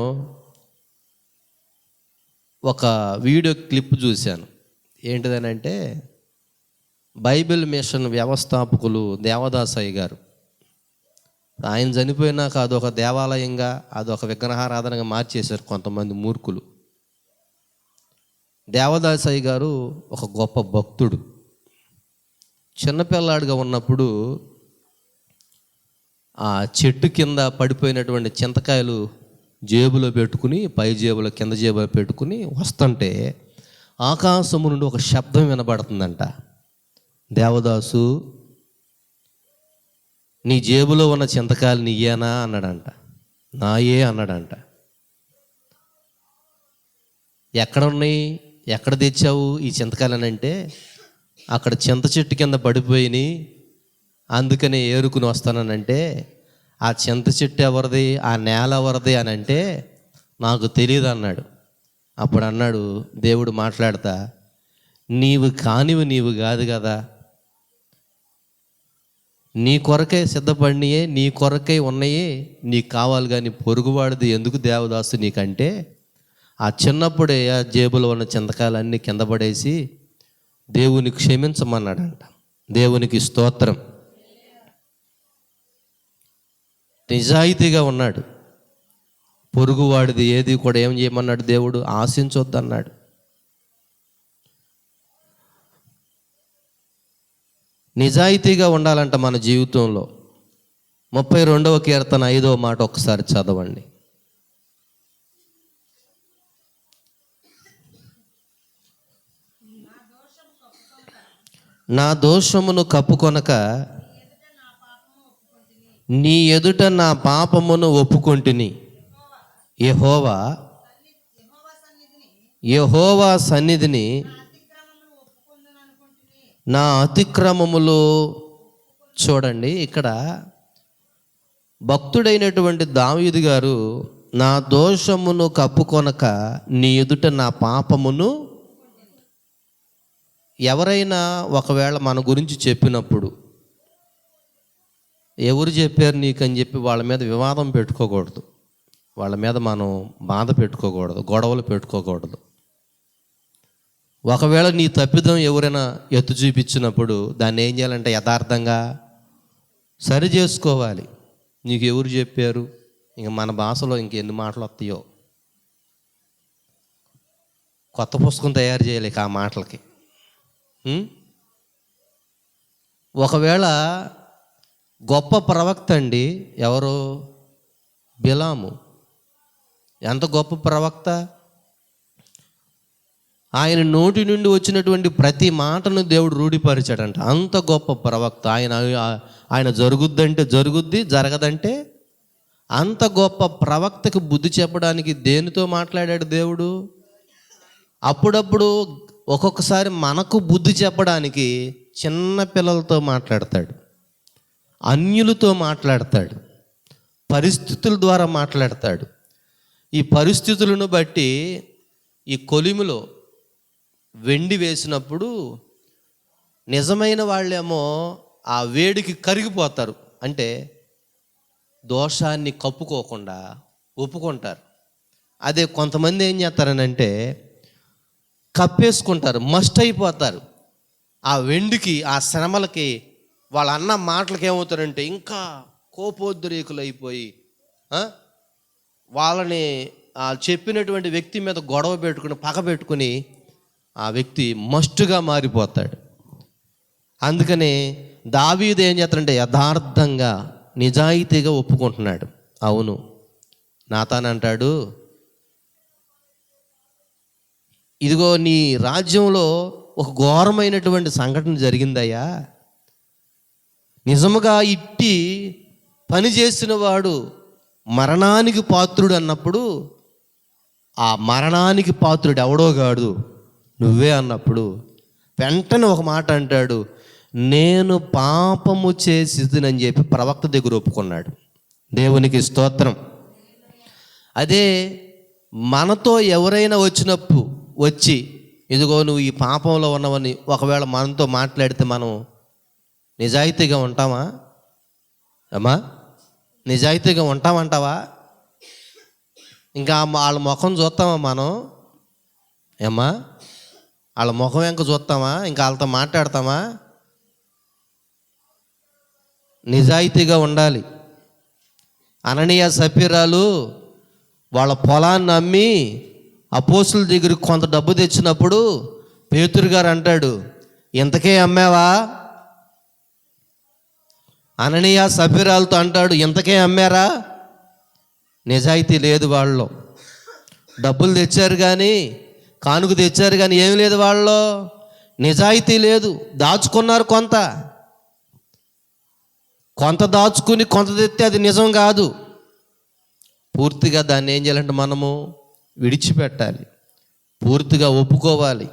S2: ఒక వీడియో క్లిప్ చూశాను. ఏంటిదనంటే బైబిల్ మిషన్ వ్యవస్థాపకులు దేవదాసయ్య గారు, ఆయన చనిపోయినాక అదొక దేవాలయంగా అదొక విగ్రహారాధనగా మార్చేశారు కొంతమంది మూర్ఖులు. దేవదాసయ్య గారు ఒక గొప్ప భక్తుడు. చిన్నపిల్లాడిగా ఉన్నప్పుడు ఆ చెట్టు కింద పడిపోయినటువంటి చింతకాయలు జేబులో పెట్టుకుని, పై జేబులో కింద జేబులో పెట్టుకుని వస్తుంటే ఆకాశము నుండి ఒక శబ్దం వినబడుతుందంట. దేవదాసు, నీ జేబులో ఉన్న చింతకాయలు నీయేనా అన్నాడంట. నాయే అన్నాడంట. ఎక్కడ ఉన్నాయి, ఎక్కడ తెచ్చావు ఈ చింతకాయలు అని అంటే, అక్కడ చింత చెట్టు కింద పడిపోయినాయి, అందుకనే ఏరుకుని వస్తానంటే, ఆ చింత చెట్టు ఎవరిది, ఆ నేల ఎవరిది అని అంటే నాకు తెలియదు అన్నాడు. అప్పుడు అన్నాడు దేవుడు మాట్లాడతా, నీవు కానివి నీవు కాదు కదా, నీ కొరకై సిద్ధపడినయే, నీ కొరకై ఉన్నాయే నీకు కావాలి, కానీ పొరుగువాడిది ఎందుకు దేవదాసు నీకంటే, ఆ చిన్నప్పుడే ఆ జేబులో ఉన్న చింతకాయలన్నీ కింద పడేసి దేవుని క్షమించమన్నాడంట. దేవునికి స్తోత్రం. నిజాయితీగా ఉన్నాడు. పొరుగువాడిది ఏది కూడా ఏం చేయమన్నాడు దేవుడు, ఆశించొద్దన్నాడు. నిజాయితీగా ఉండాలంట మన జీవితంలో. 32వ కీర్తన 5వ మాట ఒకసారి చదవండి. నా దోషమును కప్పుకొనక నీ ఎదుట నా పాపమును ఒప్పుకొంటిని. యెహోవా సన్నిధిని నా అతిక్రమములు. చూడండి, ఇక్కడ భక్తుడైనటువంటి దావీదు గారు, నా దోషమును కప్పుకొనక నీ ఎదుట నా పాపమును. ఎవరైనా ఒకవేళ మన గురించి చెప్పినప్పుడు, ఎవరు చెప్పారు నీకని చెప్పి వాళ్ళ మీద వివాదం పెట్టుకోకూడదు, వాళ్ళ మీద మనం బాధ పెట్టుకోకూడదు, గొడవలు పెట్టుకోకూడదు. ఒకవేళ నీ తప్పిదం ఎవరైనా ఎత్తు చూపించినప్పుడు దాన్ని ఏం చేయాలంటే యథార్థంగా సరి చేసుకోవాలి. నీకు ఎవరు చెప్పారు, ఇంక మన భాషలో ఇంకెన్ని మాటలు వస్తాయో, కొత్త పుస్తకం తయారు చేయలేక ఆ మాటలకి. ఒకవేళ గొప్ప ప్రవక్త అండి, ఎవరు, బిలాము ఎంత గొప్ప ప్రవక్త. ఆయన నోటి నుండి వచ్చినటువంటి ప్రతి మాటను దేవుడు రూఢిపరిచాడంట. అంత గొప్ప ప్రవక్త ఆయన జరుగుద్దంటే జరుగుద్ది, జరగదంటే అంత గొప్ప ప్రవక్తకి బుద్ధి చెప్పడానికి దేనితో మాట్లాడాడు దేవుడు? అప్పుడప్పుడు ఒక్కొక్కసారి మనకు బుద్ధి చెప్పడానికి చిన్న పిల్లలతో మాట్లాడతాడు, అన్యులతో మాట్లాడతాడు, పరిస్థితుల ద్వారా మాట్లాడతాడు. ఈ పరిస్థితులను బట్టి ఈ కొలిమిలో వెండి వేసినప్పుడు నిజమైన వాళ్ళేమో ఆ వేడికి కరిగిపోతారు, అంటే దోషాన్ని కప్పుకోకుండా ఒప్పుకుంటారు. అదే కొంతమంది ఏం చేస్తారనంటే కప్పేసుకుంటారు, మస్ట్ అయిపోతారు. ఆ వెండికి, ఆ శ్రమలకి, వాళ్ళ అన్న మాటలకి ఏమవుతారంటే ఇంకా కోపోద్రేకులు అయిపోయి వాళ్ళని చెప్పినటువంటి వ్యక్తి మీద గొడవ పెట్టుకుని, పగ పెట్టుకుని ఆ వ్యక్తి మస్టుగా మారిపోతాడు. అందుకని దావీదు ఏం చేస్తాడంటే యథార్థంగా నిజాయితీగా ఒప్పుకుంటున్నాడు. అవును, నాతాన్ అంటాడు, ఇదిగో నీ రాజ్యంలో ఒక ఘోరమైనటువంటి సంఘటన జరిగిందయ్యా. నిజముగా ఇట్టి పని చేసిన వాడు మరణానికి పాత్రుడు అన్నప్పుడు ఆ మరణానికి పాత్రుడు ఎవడో కాడు, నువ్వే అన్నప్పుడు వెంటనే ఒక మాట అంటాడు, నేను పాపము చేసినని చెప్పి ప్రవక్త దగ్గర ఒప్పుకున్నాడు. దేవునికి స్తోత్రం. అదే మనతో ఎవరైనా వచ్చి ఇదిగో నువ్వు ఈ పాపంలో ఉన్నవని ఒకవేళ మనతో మాట్లాడితే మనం నిజాయితీగా ఉంటామా? అమ్మా, నిజాయితీగా ఉంటామంటావా? ఇంకా వాళ్ళ ముఖం చూస్తామా మనం? ఏమ్మా, వాళ్ళ ముఖం వెంక చూస్తామా? ఇంకా వాళ్ళతో మాట్లాడతామా? నిజాయితీగా ఉండాలి. అననీయ సఫీరాలు వాళ్ళ పొలాన్ని అమ్మి అపోస్తుల దగ్గరికి కొంత డబ్బు తెచ్చినప్పుడు పేతురు గారు అంటాడు, ఇంతకే అమ్మావా? అననీయ సఫీరాలతో అంటాడు, ఇంతకే అమ్మారా? నిజాయితీ లేదు వాళ్ళలో. డబ్బులు తెచ్చారు కానీ, కానుక తెచ్చారు కానీ ఏమి లేదు వాళ్ళలో, నిజాయితీ లేదు. దాచుకున్నారు, కొంత దాచుకుని కొంత తెస్తే అది నిజం కాదు. పూర్తిగా దాన్ని ఏం చేయాలంటే మనము విడిచిపెట్టాలి, పూర్తిగా ఒప్పుకోవాలి.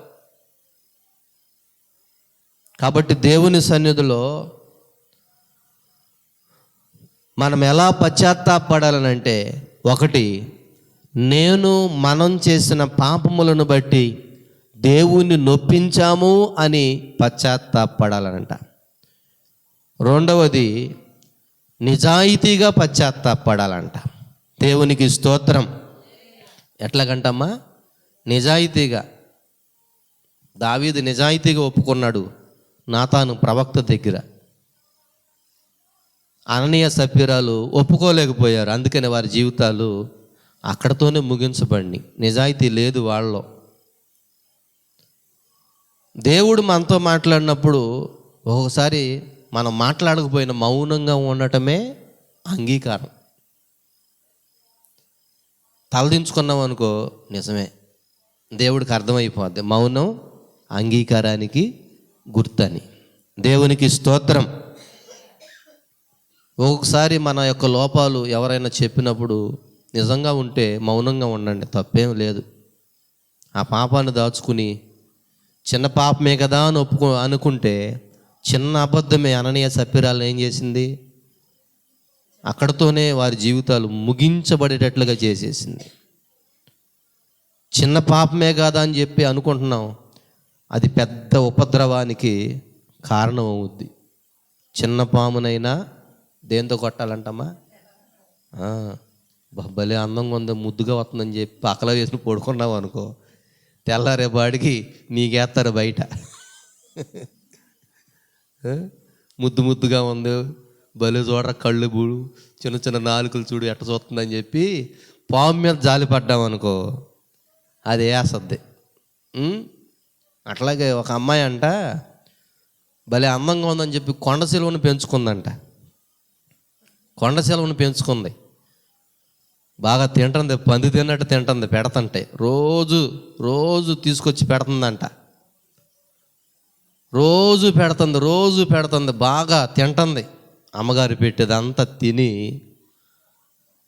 S2: కాబట్టి దేవుని సన్నిధిలో మనం ఎలా పశ్చాత్తాపడాలనంటే, ఒకటి, మనం చేసిన పాపములను బట్టి దేవుణ్ణి నొప్పించాము అని పశ్చాత్తాపడాలనంట. రెండవది, నిజాయితీగా పశ్చాత్తాపడాలంట. దేవునికి స్తోత్రం. ఎట్లాగంటమ్మా? నిజాయితీగా. దావీదు నిజాయితీగా ఒప్పుకున్నాడు నాతాను ప్రవక్త దగ్గర. అననీయ సఫీరాలు ఒప్పుకోలేకపోయారు. అందుకని వారి జీవితాలు అక్కడతోనే ముగించబడి. నిజాయితీ లేదు వాళ్ళలో. దేవుడు మనతో మాట్లాడినప్పుడు ఒక్కొక్కసారి మనం మాట్లాడకపోయినా మౌనంగా ఉండటమే అంగీకారం. తలదించుకున్నాం అనుకో, నిజమే, దేవుడికి అర్థమైపోద్ది మౌనం అంగీకారానికి గుర్తని. దేవునికి స్తోత్రం. ఒక్కొక్కసారి మన యొక్క లోపాలు ఎవరైనా చెప్పినప్పుడు నిజంగా ఉంటే మౌనంగా ఉండండి, తప్పేం లేదు. ఆ పాపాన్ని దాచుకుని చిన్న పాపమే కదా అని అనుకుంటే, చిన్న అబద్ధమే అననీయ సఫీరాలను ఏం చేసింది? అక్కడతోనే వారి జీవితాలు ముగించబడేటట్లుగా చేసేసింది. చిన్న పాపమే కాదా అని చెప్పి అనుకుంటున్నాం, అది పెద్ద ఉపద్రవానికి కారణం అవుద్ది. చిన్న పామునైనా దేంతో కొట్టాలంటమ్మా? భలే అందంగా ఉంది, ముద్దుగా వస్తుందని చెప్పి అకల వేసి పడుకున్నావు అనుకో, తెల్లారేపాడికి నీకేస్తారు బయట. ముద్దుగా ఉంది, భలే చూడరా, కళ్ళు బూడు, చిన్న చిన్న నాలుకలు చూడు ఎట్ట చూస్తుందని చెప్పి పాము మీద జాలి పడ్డాం అనుకో, అది వేసద్ది. అట్లాగే ఒక అమ్మాయి అంట భలే అందంగా ఉందని చెప్పి కొండ సిలువను పెంచుకుందంట. కొండ సిలువను పెంచుకుంది. బాగా తింటుంది, పంది తిన్నట్టు తింటుంది పెడుతుంటే. రోజు రోజు తీసుకొచ్చి పెడుతుందంట. రోజు పెడుతుంది, బాగా తింటుంది. అమ్మగారు పెట్టేదంతా తిని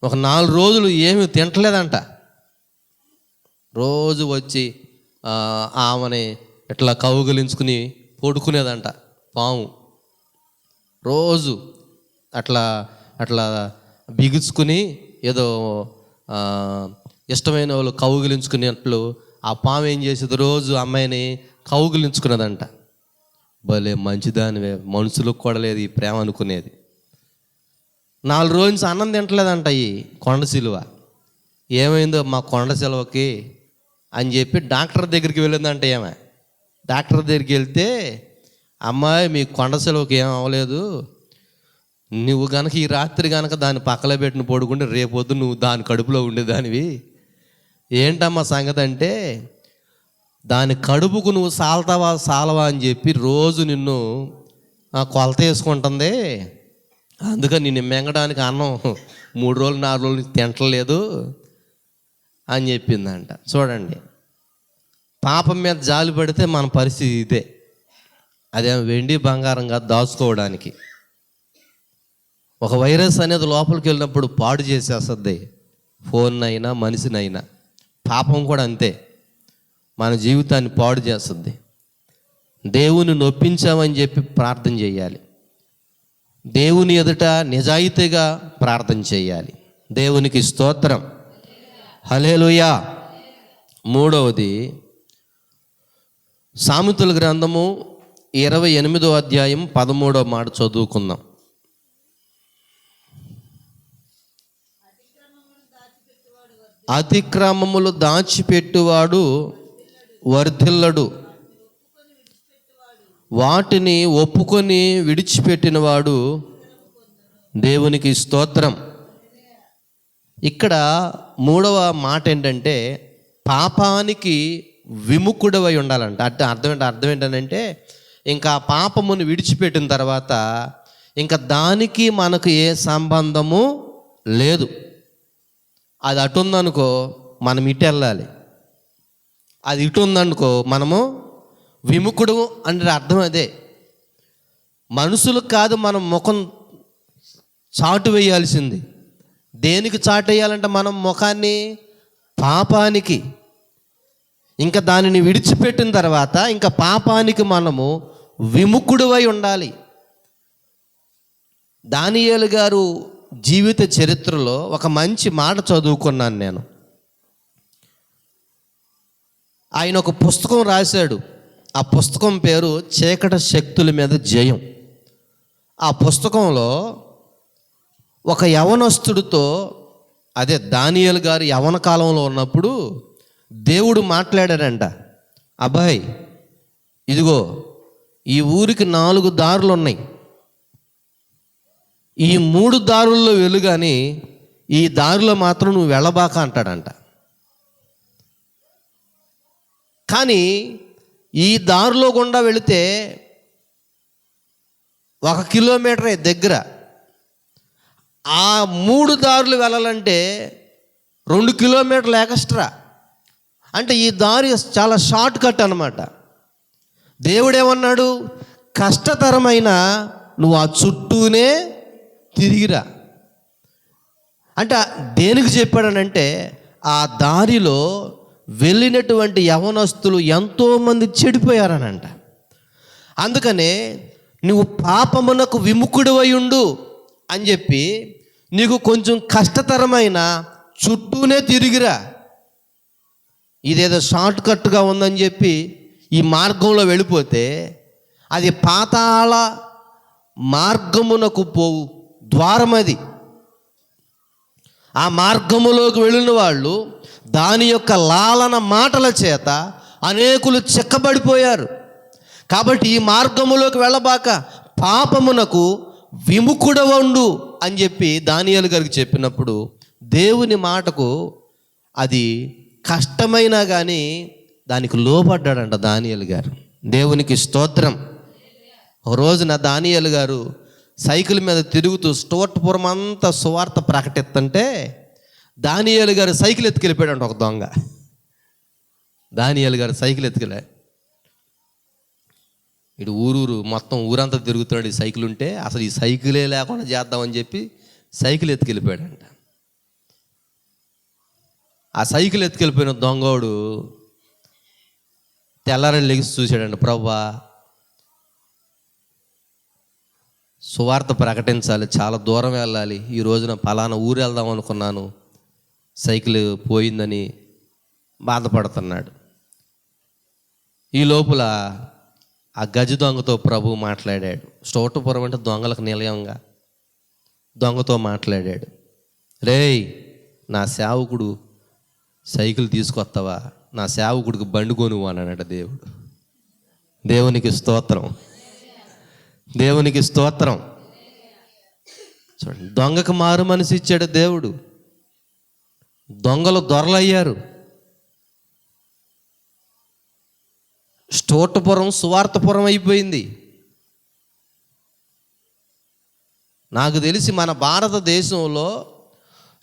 S2: ఒక 4 రోజులు ఏమీ తింటలేదంట. రోజు వచ్చి ఆమెని ఇట్లా కౌగిలించుకుని పడుకునేదంట పాము. రోజు అట్లా అట్లా బిగుచుకుని ఏదో ఇష్టమైన వాళ్ళు కౌగిలించుకునేట్లు ఆ పాము ఏం చేసేది, రోజు అమ్మాయిని కౌగిలించుకునేదంట. భలే మంచిదానివే, మనుషులకు కూడా లేదు ఈ ప్రేమ అనుకునేది. 4 రోజు నుంచి అన్నం తింటలేదంట ఈ కొండ సిలువ. ఏమైందో మా కొండ సిలువకి అని చెప్పి డాక్టర్ దగ్గరికి వెళ్ళిందంట. డాక్టర్ దగ్గరికి వెళ్తే, అమ్మాయి మీ కొండ సిలువకి ఏం అవ్వలేదు, నువ్వు కనుక ఈ రాత్రి కనుక దాన్ని పక్కలో పెట్టిన పడుకుంటే రేపొద్దు నువ్వు దాని కడుపులో ఉండేదానివి. ఏంటమ్మా సంగతి అంటే, దాని కడుపుకు నువ్వు సాలవా అని చెప్పి రోజు నిన్ను కొలత వేసుకుంటుంది, అందుకని నిన్ను మెంగడానికి అన్నం 3 రోజులు 4 రోజులు తింటలేదు అని చెప్పిందంట. చూడండి, పాపం మీద జాలి పడితే మన పరిస్థితి ఇదే. అదేమో వెండి బంగారంగా దాచుకోవడానికి. ఒక వైరస్ అనేది లోపలికి వెళ్ళినప్పుడు పాడు చేసేస్తుంది ఫోన్ అయినా మనిషినైనా. పాపం కూడా అంతే, మన జీవితాన్ని పాడు చేస్తుంది. దేవుని నొప్పించామని చెప్పి ప్రార్థన చేయాలి. దేవుని ఎదుట నిజాయితీగా ప్రార్థన చేయాలి. దేవునికి స్తోత్రం, హల్లెలూయా. 3వది సామెతల గ్రంథము 28వ అధ్యాయం 13వ మాట చదువుకుందాం. అతిక్రమములు దాచిపెట్టువాడు వర్ధిల్లడు, వాటిని ఒప్పుకొని విడిచిపెట్టినవాడు దేవునికి స్తోత్రం. ఇక్కడ 3వ మాట ఏంటంటే పాపానికి విముఖుడవై ఉండాలంట. అర్థం ఏంటంటే ఇంకా పాపమును విడిచిపెట్టిన తర్వాత ఇంకా దానికి మనకు ఏ సంబంధము లేదు. అది అటు ఉందనుకో మనం ఇటు వెళ్ళాలి, అది ఇటు ఉందనుకో మనము విముఖుడు అంటే అర్థం అదే. మనుషులకు కాదు మనం ముఖం చాటు వేయాల్సింది. దేనికి చాటు వేయాలంటే మనం ముఖాన్ని పాపానికి. ఇంకా దానిని విడిచిపెట్టిన తర్వాత ఇంకా పాపానికి మనము విముఖుడువై ఉండాలి. దానియేలు గారు జీవిత చరిత్రలో ఒక మంచి మాట చదువుకున్నాను నేను. ఆయన ఒక పుస్తకం రాశాడు. ఆ పుస్తకం పేరు చీకటి శక్తుల మీద జయం. ఆ పుస్తకంలో ఒక యవనస్తుడితో, అదే దానియేలు గారు యవన కాలంలో ఉన్నప్పుడు దేవుడు మాట్లాడారంట. అబ్బాయి, ఇదిగో ఈ ఊరికి 4 దారులు ఉన్నాయి, ఈ 3 దారుల్లో వెళ్ళు, కానీ ఈ దారిలో మాత్రం నువ్వు వెళ్ళబాక అంటాడంట. కానీ ఈ దారిలో గుండా వెళితే 1 కిలోమీటరే దగ్గర, ఆ 3 దారులు వెళ్ళాలంటే 2 కిలోమీటర్లు ఎక్స్ట్రా. అంటే ఈ దారి చాలా షార్ట్ కట్ అన్నమాట. దేవుడేమన్నాడు, కష్టతరమైన నువ్వు ఆ చుట్టూనే తిరిగిరా అంటే. దేనికి చెప్పాడనంటే ఆ దారిలో వెళ్ళినటువంటి యవనస్తులు ఎంతోమంది చెడిపోయారనంట. అందుకనే నువ్వు పాపమునకు విముఖుడివై ఉండు అని చెప్పి నీకు కొంచెం కష్టతరమైన చుట్టూనే తిరిగిరా. ఇదేదో షార్ట్ కట్గా ఉందని చెప్పి ఈ మార్గంలో వెళ్ళిపోతే అది పాతాళ మార్గమునకు పోవు ద్వారం అది. ఆ మార్గములోకి వెళ్ళిన వాళ్ళు దాని యొక్క లాలన మాటల చేత అనేకులు చెక్కబడిపోయారు. కాబట్టి ఈ మార్గములోకి వెళ్ళబాక పాపమునకు విముఖుడవండు అని చెప్పి దానియేలు గారికి చెప్పినప్పుడు దేవుని మాటకు అది కష్టమైనా కానీ దానికి లోబడ్డాడంట దానియేలు గారు. దేవునికి స్తోత్రం. ఒక రోజున దానియేలు గారు సైకిల్ మీద తిరుగుతూ స్టోర్ట్పురం అంతా సువార్త ప్రకటిస్తుంటే దానియేలు గారు సైకిల్ ఎత్తుకెళ్ళిపోయాడంట ఒక దొంగ. దానియేలు గారు సైకిల్ ఎత్తుకెళ్ళా, ఇటు ఊరూరు మొత్తం ఊరంతా తిరుగుతున్నాడు ఈ సైకిల్ ఉంటే, అసలు ఈ సైకిలే లేకుండా చేద్దామని చెప్పి సైకిల్ ఎత్తుకెళ్ళిపోయాడంట. ఆ సైకిల్ ఎత్తుకెళ్ళిపోయిన దొంగోడు తెల్లారని లెగిసి చూశాడండి, ప్రభువా సువార్త ప్రకటించాలి, చాలా దూరం వెళ్ళాలి, ఈ రోజున పలానా ఊరు వెళ్దాం అనుకున్నాను, సైకిల్ పోయిందని బాధపడుతున్నాడు. ఈ లోపల ఆ గజ దొంగతో ప్రభు మాట్లాడాడు. స్టోటపురం అంటే దొంగలకు నిలయంగా. దొంగతో మాట్లాడాడు, రేయ్ నా సేవకుడు సైకిల్ తీసుకొస్తావా, నా సేవకుడికి బండి కొనువు అన్నాడట దేవుడు. దేవునికి స్తోత్రం, దేవునికి స్తోత్రం. చూడండి, దొంగకు మారు మనసు ఇచ్చాడు దేవుడు. దొంగలు దొరలయ్యారు. స్టోటపురం సువార్తపురం అయిపోయింది. నాకు తెలిసి మన భారతదేశంలో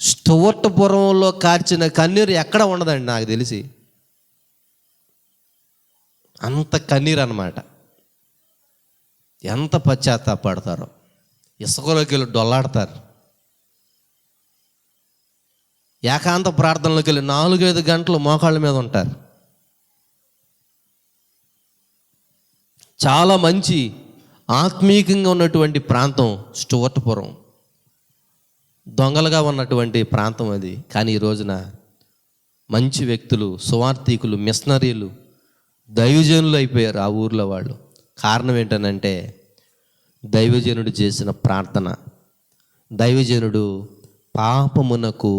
S2: స్టోటపురంలో కార్చిన కన్నీరు ఎక్కడ ఉండదండి నాకు తెలిసి. అంత కన్నీరు అన్నమాట. ఎంత పశ్చాత్తాపడతారో, ఇసుకలోకి వెళ్ళి డొల్లాడతారు. ఏకాంత ప్రార్థనలోకి వెళ్ళి 4-5 గంటలు మోకాళ్ళ మీద ఉంటారు. చాలా మంచి ఆత్మీయంగా ఉన్నటువంటి ప్రాంతం స్టోటపురం, దొంగలుగా ఉన్నటువంటి ప్రాంతం అది. కానీ ఈ రోజున మంచి వ్యక్తులు, సువార్థికులు, మిషనరీలు, దైవజనులు అయిపోయారు ఆ ఊర్లో వాళ్ళు. కారణం ఏంటనంటే దైవజనుడు చేసిన ప్రార్థన. దైవజనుడు పాపమునకు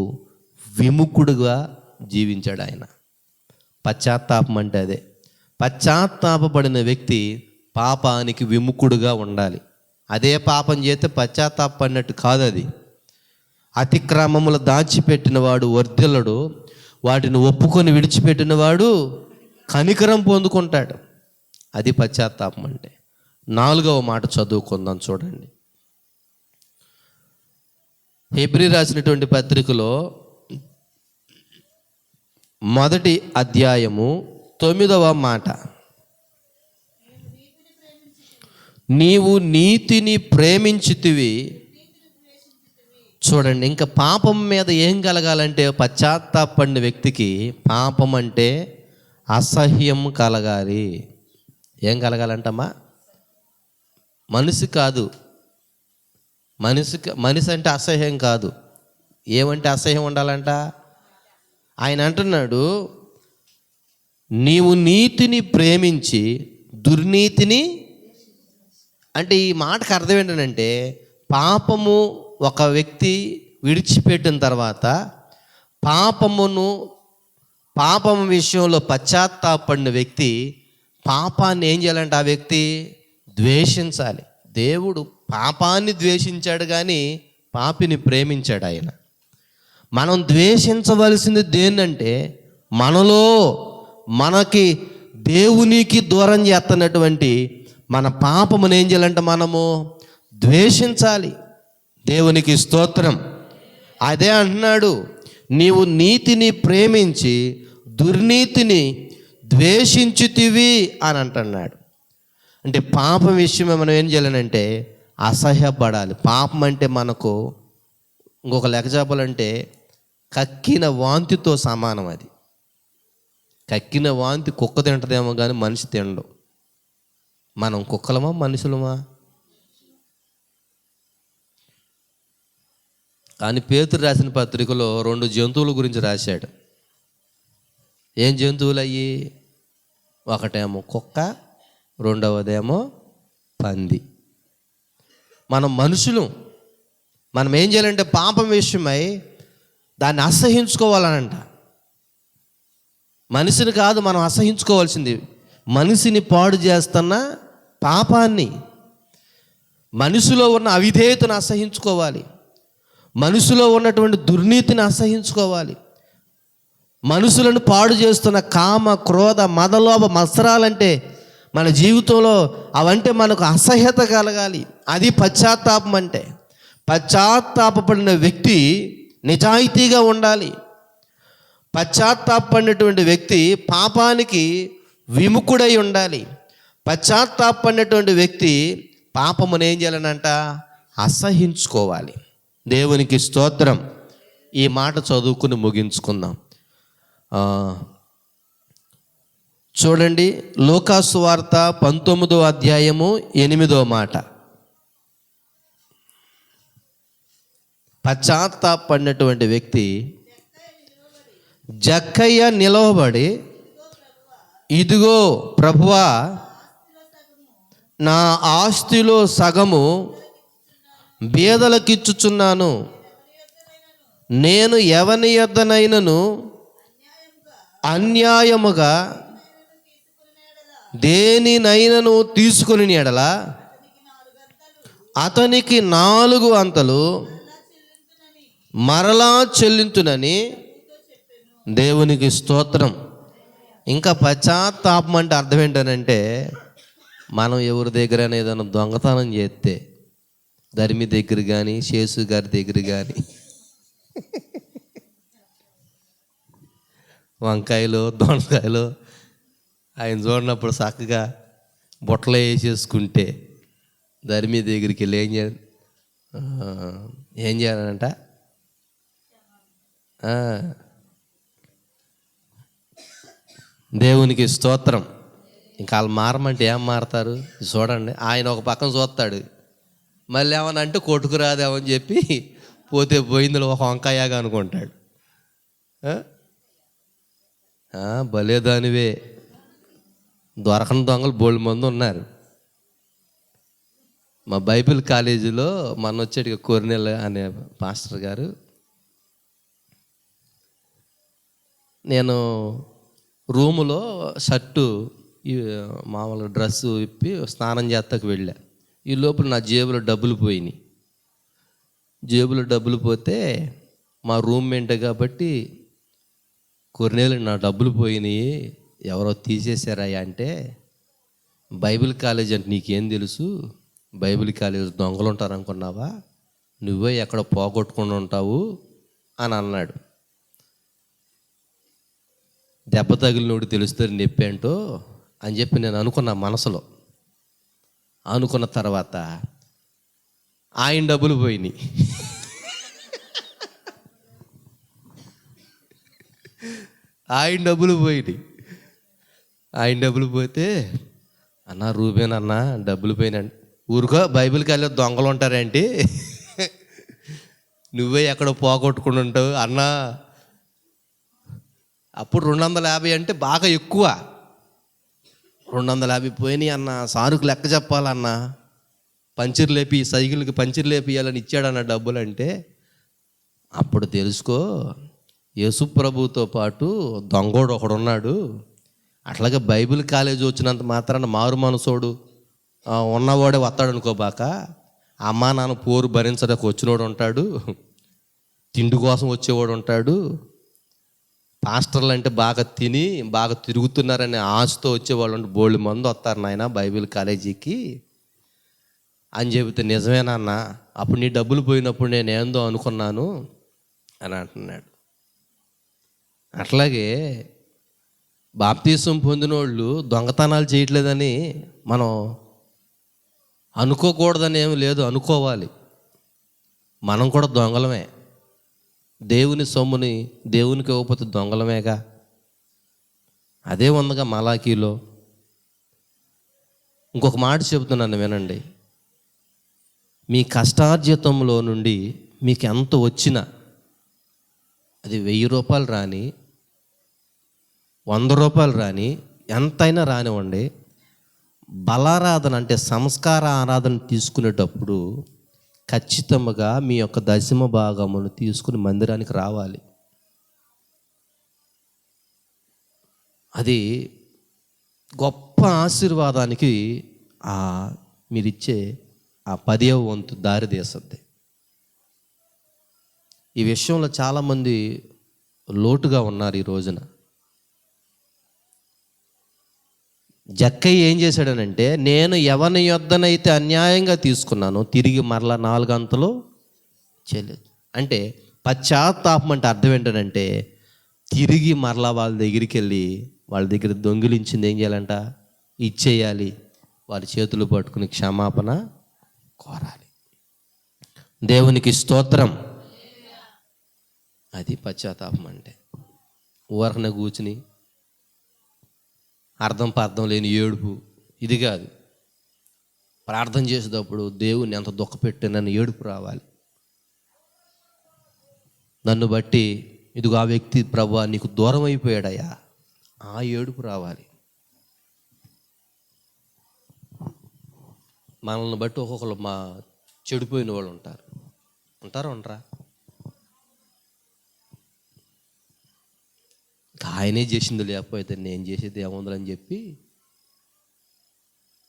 S2: విముఖుడుగా జీవించాడు ఆయన. పశ్చాత్తాపం అంటే అదే. పశ్చాత్తాపడిన వ్యక్తి పాపానికి విముఖుడుగా ఉండాలి. అదే పాపం చేస్తే పశ్చాత్తాపడినట్టు కాదు అది. అతిక్రమములు దాచిపెట్టినవాడు వర్ధిల్లడు, వాటిని ఒప్పుకొని విడిచిపెట్టినవాడు కనికరం పొందుకుంటాడు. అది పశ్చాత్తాపం అంటే. 4వ మాట చదువుకుందాం చూడండి. హెబ్రీ రాసినటువంటి పత్రికలో 1వ అధ్యాయము 9వ మాట, నీవు నీతిని ప్రేమించితివి. చూడండి, ఇంకా పాపం మీద ఏం కలగాలంటే, పశ్చాత్తాపడిన వ్యక్తికి పాపం అంటే అసహ్యం కలగాలి. ఏం కలగాలంటమ్మా? మనిషి కాదు, మనిషి అంటే అసహ్యం కాదు. ఏమంటే అసహ్యం ఉండాలంట? ఆయన అంటున్నాడు, నీవు నీతిని ప్రేమించి దుర్నీతిని. అంటే ఈ మాటకు అర్థం ఏంటంటే, పాపము ఒక వ్యక్తి విడిచిపెట్టిన తర్వాత పాపం విషయంలో పశ్చాత్తాపడిన వ్యక్తి పాపాన్ని ఏం చేయాలంటే ఆ వ్యక్తి ద్వేషించాలి. దేవుడు పాపాన్ని ద్వేషించాడు కానీ పాపిని ప్రేమించాడు ఆయన. మనం ద్వేషించవలసింది దేన్నంటే, మనకి దేవునికి దూరం చేస్తున్నటువంటి మన పాపమును ఏం చేయాలంటే మనము ద్వేషించాలి. దేవునికి స్తోత్రం. అదే అంటున్నాడు, నీవు నీతిని ప్రేమించి దుర్నీతిని ద్వేషించుతివి అని అంటున్నాడు. అంటే పాపం విషయమే మనం ఏం చేయాలనంటే అసహ్యపడాలి. పాపం అంటే మనకు ఇంకొక లెక్క చెప్పాలంటే కక్కిన వాంతితో సమానం. అది కక్కిన వాంతి కుక్క తింటదేమో కానీ మనిషి తినడు. మనం కుక్కలమా మనుషులమా? కానీ పేతురు రాసిన పత్రికలో 2 జంతువుల గురించి రాశాడు. ఏం జంతువులు అయ్యి? ఒకటేమో కుక్క, రెండవదేమో పంది. మనం మనుషులు. మనం ఏం చేయాలంటే పాపం విషయమై దాన్ని అసహించుకోవాలనంట. మనిషిని కాదు మనం అసహించుకోవాల్సింది, మనిషిని పాడు చేస్తున్న పాపాన్ని, మనసులో ఉన్న అవిధేయతను అసహించుకోవాలి, మనసులో ఉన్నటువంటి దుర్నీతిని అసహించుకోవాలి. మనుషులను పాడు చేస్తున్న కామ, క్రోధ, మదలోభ, మత్సరాలంటే మన జీవితంలో అవంటే మనకు అసహ్యత కలగాలి. అది పశ్చాత్తాపం అంటే. పశ్చాత్తాపడిన వ్యక్తి నిజాయితీగా ఉండాలి. పశ్చాత్తాపడినటువంటి వ్యక్తి పాపానికి విముఖుడై ఉండాలి. పశ్చాత్తాపడినటువంటి వ్యక్తి పాపమును ఏం చేయాలనంట? అసహించుకోవాలి. దేవునికి స్తోత్రం. ఈ మాట చదువుకుని ముగించుకుందాం. చూడండి, లూకాసు వార్త 19వ అధ్యాయము 8వ మాట. పశ్చాత్తాపడినటువంటి వ్యక్తి జక్కయ్య నిలవబడి, ఇదిగో ప్రభువా, నా ఆస్తిలో సగము బీదలకిచ్చుచున్నాను. నేను ఎవని యొద్దనైనను అన్యాయముగా దేనినైనను తీసుకుని ఎడల అతనికి 4 అంతలు మరలా చెల్లించునని. దేవునికి స్తోత్రం. ఇంకా పశ్చాత్తాపం అంటే అర్థం ఏంటనంటే, మనం ఎవరి దగ్గర ఏదైనా దొంగతనం చేస్తే, ధర్మి దగ్గర కానీ శేషు గారి దగ్గర కానీ వంకాయలు దొండకాయలు ఆయన చూడనప్పుడు చక్కగా బొట్టలో వేసేసుకుంటే, ధర్మి దగ్గరికి వెళ్ళి ఏం చేయాలంట? దేవునికి స్తోత్రం. ఇంకా వాళ్ళు మారమంటే ఏం మారతారు? చూడండి, ఆయన ఒక పక్కన చూస్తాడు, మళ్ళీ ఏమన్నా అంటే కొట్టుకురాదేమని చెప్పి పోతే పోయిందిలో ఒక వంకాయగా అనుకుంటాడు. భలేదానివే. దొరకని దొంగలు బోల్డ్ మంది ఉన్నారు. మా బైబిల్ కాలేజీలో మొన్న వచ్చాడు కొర్నెల అనే పాస్టర్ గారు. నేను రూములో షర్టు మామూలుగా డ్రెస్సు విప్పి స్నానం చేస్తాకు వెళ్ళా. ఈ లోపల నా జేబులో డబ్బులు పోయినాయి. జేబులో డబ్బులు పోతే మా రూమ్మేట్ కాబట్టి, కొర్నేలు నా డబ్బులు పోయినాయి, ఎవరో తీసేశారయ్యా అంటే, బైబిల్ కాలేజ్ అంటే నీకేం తెలుసు? బైబిల్ కాలేజ్ దొంగలు ఉంటారు అనుకున్నావా? నువ్వే ఎక్కడ పోగొట్టుకుని ఉంటావు అని అన్నాడు. దెబ్బ తగిలినోడు తెలుస్తుంది నొప్పేంటో అని చెప్పి నేను అనుకున్నా మనసులో. అనుకున్న తర్వాత ఆయన డబ్బులు పోయినాయి. ఆయన డబ్బులు పోతే, అన్నా రూబేన్ అన్నా డబ్బులు పోయినండి. ఊరుకో, బైబిల్ కాలేజ్ దొంగలు ఉంటారేంటి, నువ్వే ఎక్కడ పోగొట్టుకుని ఉంటావు అన్నా. అప్పుడు 250 అంటే బాగా ఎక్కువ. 250 పోయినాయి అన్న, సారుకు లెక్క చెప్పాలన్నా, పంచర్ లేపి సైకిల్కి పంచర్ లేపియాలని ఇచ్చాడన్న డబ్బులు అంటే, అప్పుడు తెలుసుకో యేసు ప్రభుతో పాటు దొంగోడు ఒకడున్నాడు. అట్లాగే బైబిల్ కాలేజ్ వచ్చినంత మాత్రాన మారు మనసోడు ఉన్నవాడే వస్తాడు అనుకోబాక, అమ్మా నాన్న పోరు భరించడానికి వచ్చినోడు ఉంటాడు, తిండి కోసం వచ్చేవాడు ఉంటాడు, పాస్టర్లు అంటే బాగా తిని బాగా తిరుగుతున్నారనే ఆశతో వచ్చేవాళ్ళు అంటే బోల్డ్ మంది వస్తారు నాయన బైబిల్ కాలేజీకి అని చెబితే, నిజమేనన్నా, అప్పుడు నీ డబ్బులు పోయినప్పుడు నేను ఏందో అనుకున్నాను అని అంటున్నాడు. అట్లాగే బాప్తీసం పొందిన వాళ్ళు దొంగతనాలు చేయట్లేదని మనం అనుకోకూడదని ఏమి లేదు, అనుకోవాలి. మనం కూడా దొంగలమే. దేవుని సొమ్ముని దేవునికి ఇవ్వకపోతే దొంగలమేగా. అదే ఉందిగా మలాకీలో. ఇంకొక మాట చెబుతున్నాను వినండి. మీ కష్టార్జితంలో నుండి మీకు ఎంత వచ్చినా, అది 1000 రూపాయలు రాని, 100 రూపాయలు రాని, ఎంతైనా రానివ్వండి, బలారాధన అంటే సంస్కార ఆరాధన తీసుకునేటప్పుడు ఖచ్చితంగా మీ యొక్క దశమ భాగమును తీసుకుని మందిరానికి రావాలి. అది గొప్ప ఆశీర్వాదానికి మీరిచ్చే ఆ 10వ వంతు దారి తీస్తుంది. ఈ విషయంలో చాలామంది లోటుగా ఉన్నారు ఈ రోజున. జక్కయ్య ఏం చేశాడనంటే, నేను ఎవరి యొద్దనైతే అన్యాయంగా తీసుకున్నానో తిరిగి మరలా 4 అంతలు చెల్లి. అంటే పశ్చాత్తాపం అంటే అర్థం ఏంటంటే తిరిగి మరలా వాళ్ళ దగ్గరికి వెళ్ళి వాళ్ళ దగ్గర దొంగిలించింది ఏం చేయాలంట, ఇచ్చేయాలి. వారి చేతులు పట్టుకుని క్షమాపణ కోరాలి. దేవునికి స్తోత్రం. అది పశ్చాత్తాపం అంటే. ఊరకన కూర్చుని అర్థం లేని ఏడుపు ఇది కాదు. ప్రార్థన చేసేటప్పుడు దేవుని ఎంత దుఃఖపెట్టినని ఏడుపు రావాలి. నన్ను బట్టి ఇదిగో ఆ వ్యక్తి ప్రభువా నీకు దూరం అయిపోయాడయ్యా, ఆ ఏడుపు రావాలి. మనల్ని బట్టి ఒక్కొక్కరు మా చెడిపోయిన వాళ్ళు ఉంటారా? ఆయనే చేసింది, లేకపోతే నేను చేసేది ఏముందని చెప్పి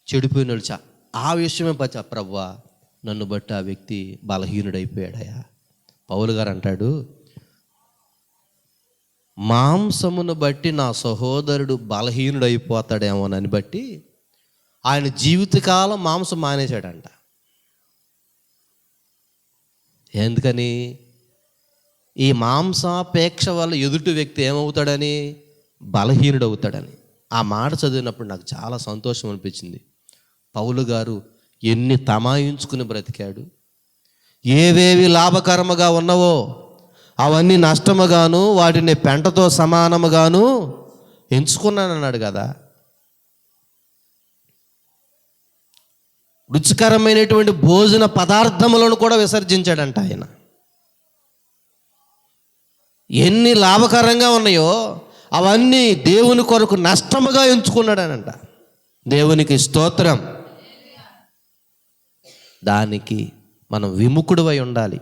S2: చెడిపోయిన వాళ్ళు ఆ విషయమే ప్రభువా నన్ను బట్టి ఆ వ్యక్తి బలహీనుడైపోయాడయా. పౌలు గారు అంటాడు, మాంసమును బట్టి నా సహోదరుడు బలహీనుడైపోతాడేమోనని బట్టి ఆయన జీవితకాలం మాంసం మానేశాడంట. ఎందుకని? ఈ మాంసాపేక్ష వల్ల ఎదుటి వ్యక్తి ఏమవుతాడని, బలహీనుడవుతాడని. ఆ మాట చదివినప్పుడు నాకు చాలా సంతోషం అనిపించింది. పౌలు గారు ఎన్ని తమాయించుకుని బ్రతికాడు. ఏవేవి లాభకరముగా ఉన్నవో అవన్నీ నష్టముగాను వాటిని పెంటతో సమానముగాను ఎంచుకున్నానన్నాడు కదా. రుచికరమైనటువంటి భోజన పదార్థములను కూడా విసర్జించాడంట ఆయన. ఎన్ని లాభకరంగా ఉన్నాయో అవన్నీ దేవుని కొరకు నష్టముగా ఎంచుకున్నాడనంట. దేవునికి స్తోత్రం. దానికి మనం విముఖుడివై ఉండాలి.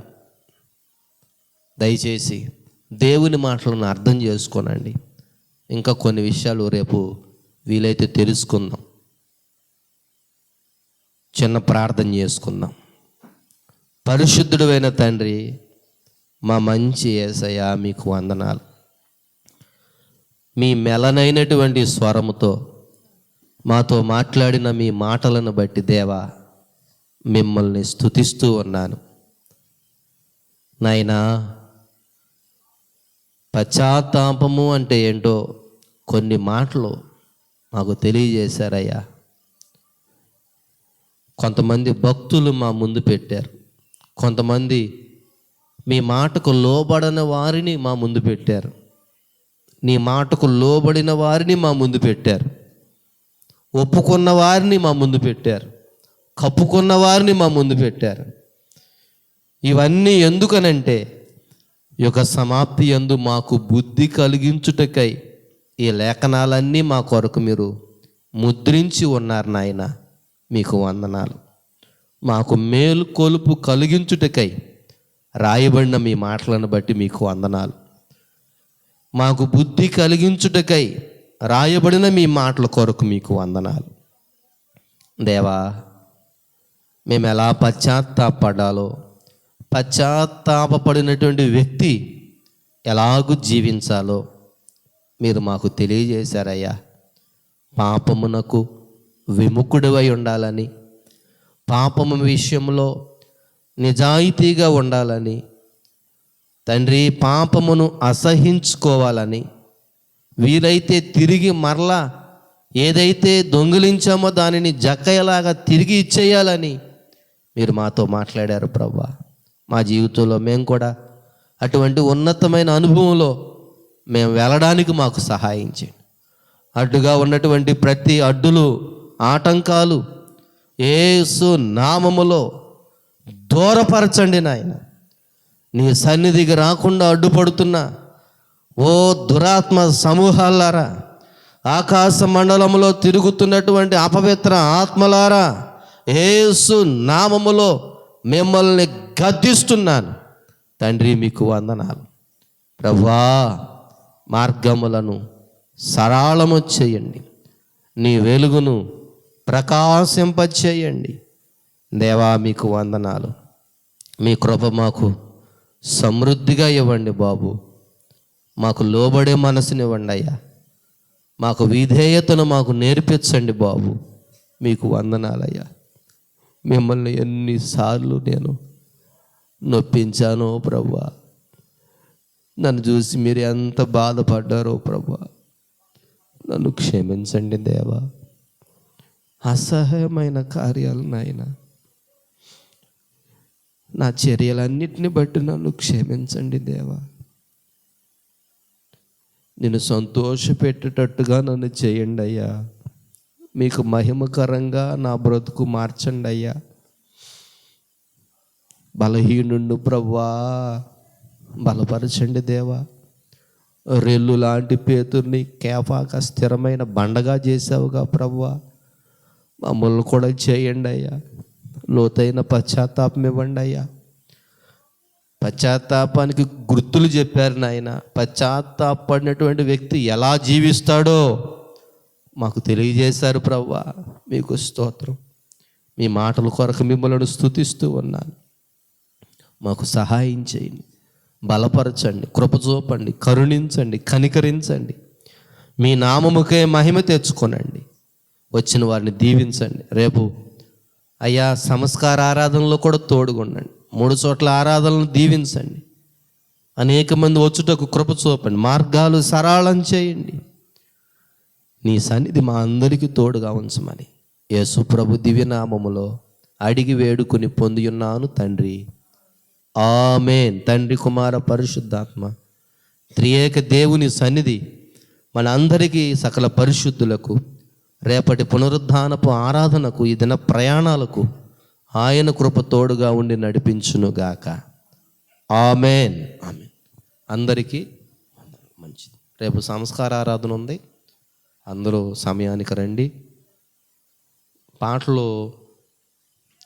S2: దయచేసి దేవుని మాటలను అర్థం చేసుకోనండి. ఇంకా కొన్ని విషయాలు రేపు వీలైతే తెలుసుకుందాం. చిన్న ప్రార్థన చేసుకుందాం. పరిశుద్ధుడైన తండ్రి, మా మంచి యేసయ్య మీకు వందనాలు. మీ మెలనైనటువంటి స్వరముతో మాతో మాట్లాడిన మీ మాటలను బట్టి దేవా మిమ్మల్ని స్తుతిస్తూ ఉన్నాను. నాయనా, పశ్చాత్తాపము అంటే ఏంటో కొన్ని మాటలు మాకు తెలియజేశారయ్యా. కొంతమంది భక్తులు మా ముందు పెట్టారు, కొంతమంది మీ మాటకు లోబడని వారిని మా ముందు పెట్టారు, నీ మాటకు లోబడిన వారిని మా ముందు పెట్టారు, ఒప్పుకున్న వారిని మా ముందు పెట్టారు, కప్పుకున్న వారిని మా ముందు పెట్టారు. ఇవన్నీ ఎందుకనంటే ఈ యొక్క సమాప్తి యందు మాకు బుద్ధి కలిగించుటకై ఈ లేఖనాలన్నీ మా కొరకు మీరు ముద్రించి ఉన్నారు నాయన. మీకు వందనాలు. మాకు మేలు కొలుపు కలిగించుటకై రాయబడిన మీ మాటలను బట్టి మీకు వందనాలు. మాకు బుద్ధి కలిగించుటకై రాయబడిన మీ మాటల కొరకు మీకు వందనాలు. దేవా, మేము ఎలా పశ్చాత్తాపడాలో, పశ్చాత్తాపడినటువంటి వ్యక్తి ఎలాగూ జీవించాలో మీరు మాకు తెలియజేశారయ్యా. పాపమునకు విముఖుడివై ఉండాలని, పాపము విషయంలో నిజాయితీగా ఉండాలని, తండ్రి పాపమును అసహించుకోవాలని, వీలైతే తిరిగి మరలా ఏదైతే దొంగిలించామో దానిని జక్కయ్యలాగా తిరిగి ఇచ్చేయాలని మీరు మాతో మాట్లాడారు ప్రభువా. మా జీవితంలో మేము కూడా అటువంటి ఉన్నతమైన అనుభవంలో మేము వెళ్ళడానికి మాకు సహాయం చేయండి. అడ్డుగా ఉన్నటువంటి ప్రతి అడ్డులు, ఆటంకాలు యేసు నామములో దూరపరచండి నాయన. నీ సన్నిధికి రాకుండా అడ్డుపడుతున్న ఓ దురాత్మ సమూహాలారా, ఆకాశ మండలంలో తిరుగుతున్నటువంటి అపవిత్ర ఆత్మలారా, యేసు నామములో మిమ్మల్ని గద్దిస్తున్నాను తండ్రి. మీకు వందనాలు ప్రభువా. మార్గములను సరళము చేయండి, నీ వెలుగును ప్రకాశింపచేయండి దేవా. మీకు వందనాలు. మీ కృప మాకు సమృద్ధిగా ఇవ్వండి బాబు. మాకు లోబడే మనసునివ్వండి అయ్యా. మాకు విధేయతను మాకు నేర్పించండి బాబు. మీకు వందనాలయ్యా. మిమ్మల్ని ఎన్నిసార్లు నేను నొప్పించానో ప్రభువా. నన్ను చూసి మీరు ఎంత బాధపడ్డారో ప్రభా, నన్ను క్షమించండి దేవా. అసహ్యమైన కార్యాలు నాయన, నా చర్యలన్నిటిని బట్టి నన్ను క్షమించండి దేవా. నేను సంతోషపెట్టేటట్టుగా నన్ను చేయండి అయ్యా. మీకు మహిమకరంగా నా బ్రతుకు మార్చండి అయ్యా. బలహీనుండు ప్రభువా, బలపరచండి దేవా. రెల్లు లాంటి పేతుర్ని కేఫాక స్థిరమైన బండగా చేసావుగా ప్రభువా, మమ్మల్ని కూడా చేయండి అయ్యా. లోతైన పశ్చాత్తాపం ఇవ్వండి అయ్యా. పశ్చాత్తాపానికి గుర్తులు చెప్పారు నాయన. పశ్చాత్తాపడినటువంటి వ్యక్తి ఎలా జీవిస్తాడో మాకు తెలియజేశారు ప్రభువా. మీకు స్తోత్రం. మీ మాటల కొరకు మిమ్మల్ని స్తుతిస్తూ ఉన్నాను. మాకు సహాయం చేయండి, బలపరచండి, కృప చూపండి, కరుణించండి, కనికరించండి. మీ నామముకే మహిమ తెచ్చుకోనండి. వచ్చిన వారిని దీవించండి. రేపు అయ్యా సంస్కార ఆరాధనలో కూడా తోడుగుండండి. 3 చోట్ల ఆరాధనలు దీవించండి. అనేక మంది వచ్చుటకు కృప చూపండి, మార్గాలు సరళం చేయండి. నీ సన్నిధి మా అందరికీ తోడుగా ఉంచమని యేసు ప్రభు దివ్యనామములో అడిగి వేడుకొని పొంది ఉన్నాను తండ్రి, ఆమేన్. తండ్రి, కుమార, పరిశుద్ధాత్మ త్రియేక దేవుని సన్నిధి మన అందరికీ, సకల పరిశుద్ధులకు, రేపటి పునరుద్ధానపు ఆరాధనకు, ఈ దిన ప్రయాణాలకు ఆయన కృప తోడుగా ఉండి నడిపించునుగాక. ఆమేన్, ఆమేన్. అందరికీ మంచిది. రేపు సంస్కార ఆరాధన ఉంది. అందరూ సమయానికి రండి. పాటలు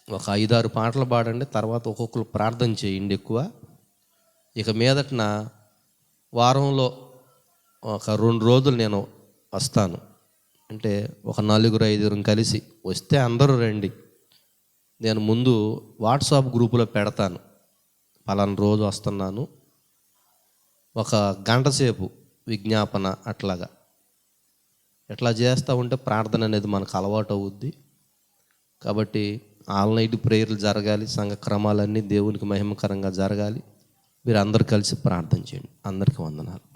S2: ఒక 5-6 పాటలు పాడండి. తర్వాత ఒక్కొక్కరు ప్రార్థన చేయండి ఎక్కువ. ఇక మీదటన వారంలో ఒక 2 రోజులు నేను వస్తాను. అంటే ఒక 4-5 కలిసి వస్తే అందరూ రండి. నేను ముందు వాట్సాప్ గ్రూపులో పెడతాను, పలానా రోజు వస్తున్నాను, ఒక గంట సేపు విజ్ఞాపన అట్లాగా. ఎట్లా చేస్తూ ఉంటే ప్రార్థన అనేది మనకు అలవాటు అవుద్ది. కాబట్టి ఆల్ నైట్ ప్రేయర్లు జరగాలి, సంఘ క్రమాలన్నీ దేవునికి మహిమకరంగా జరగాలి. మీరు అందరు కలిసి ప్రార్థన చేయండి. అందరికీ వందనాలు.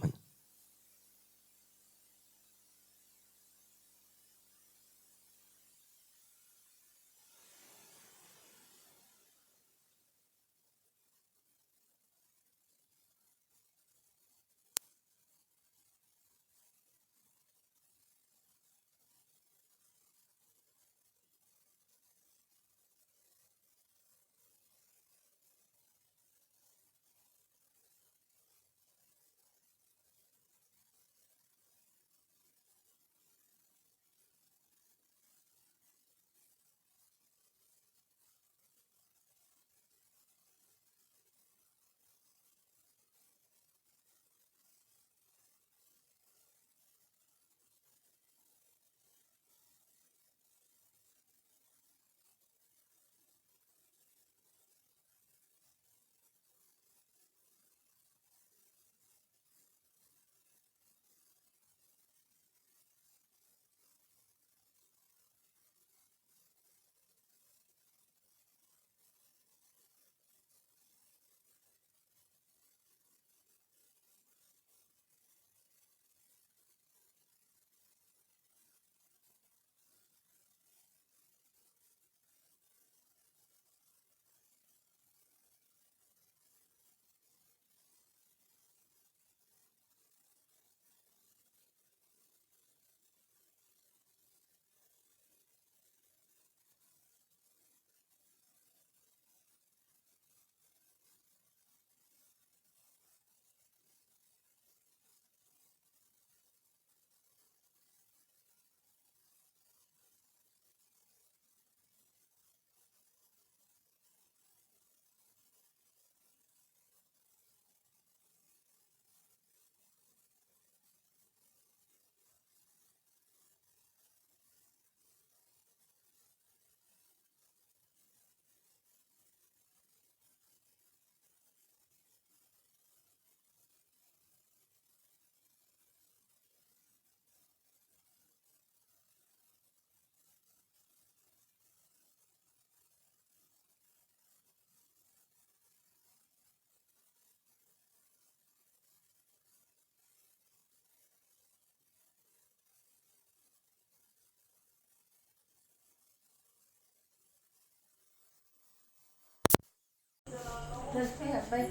S3: అబ్బాయి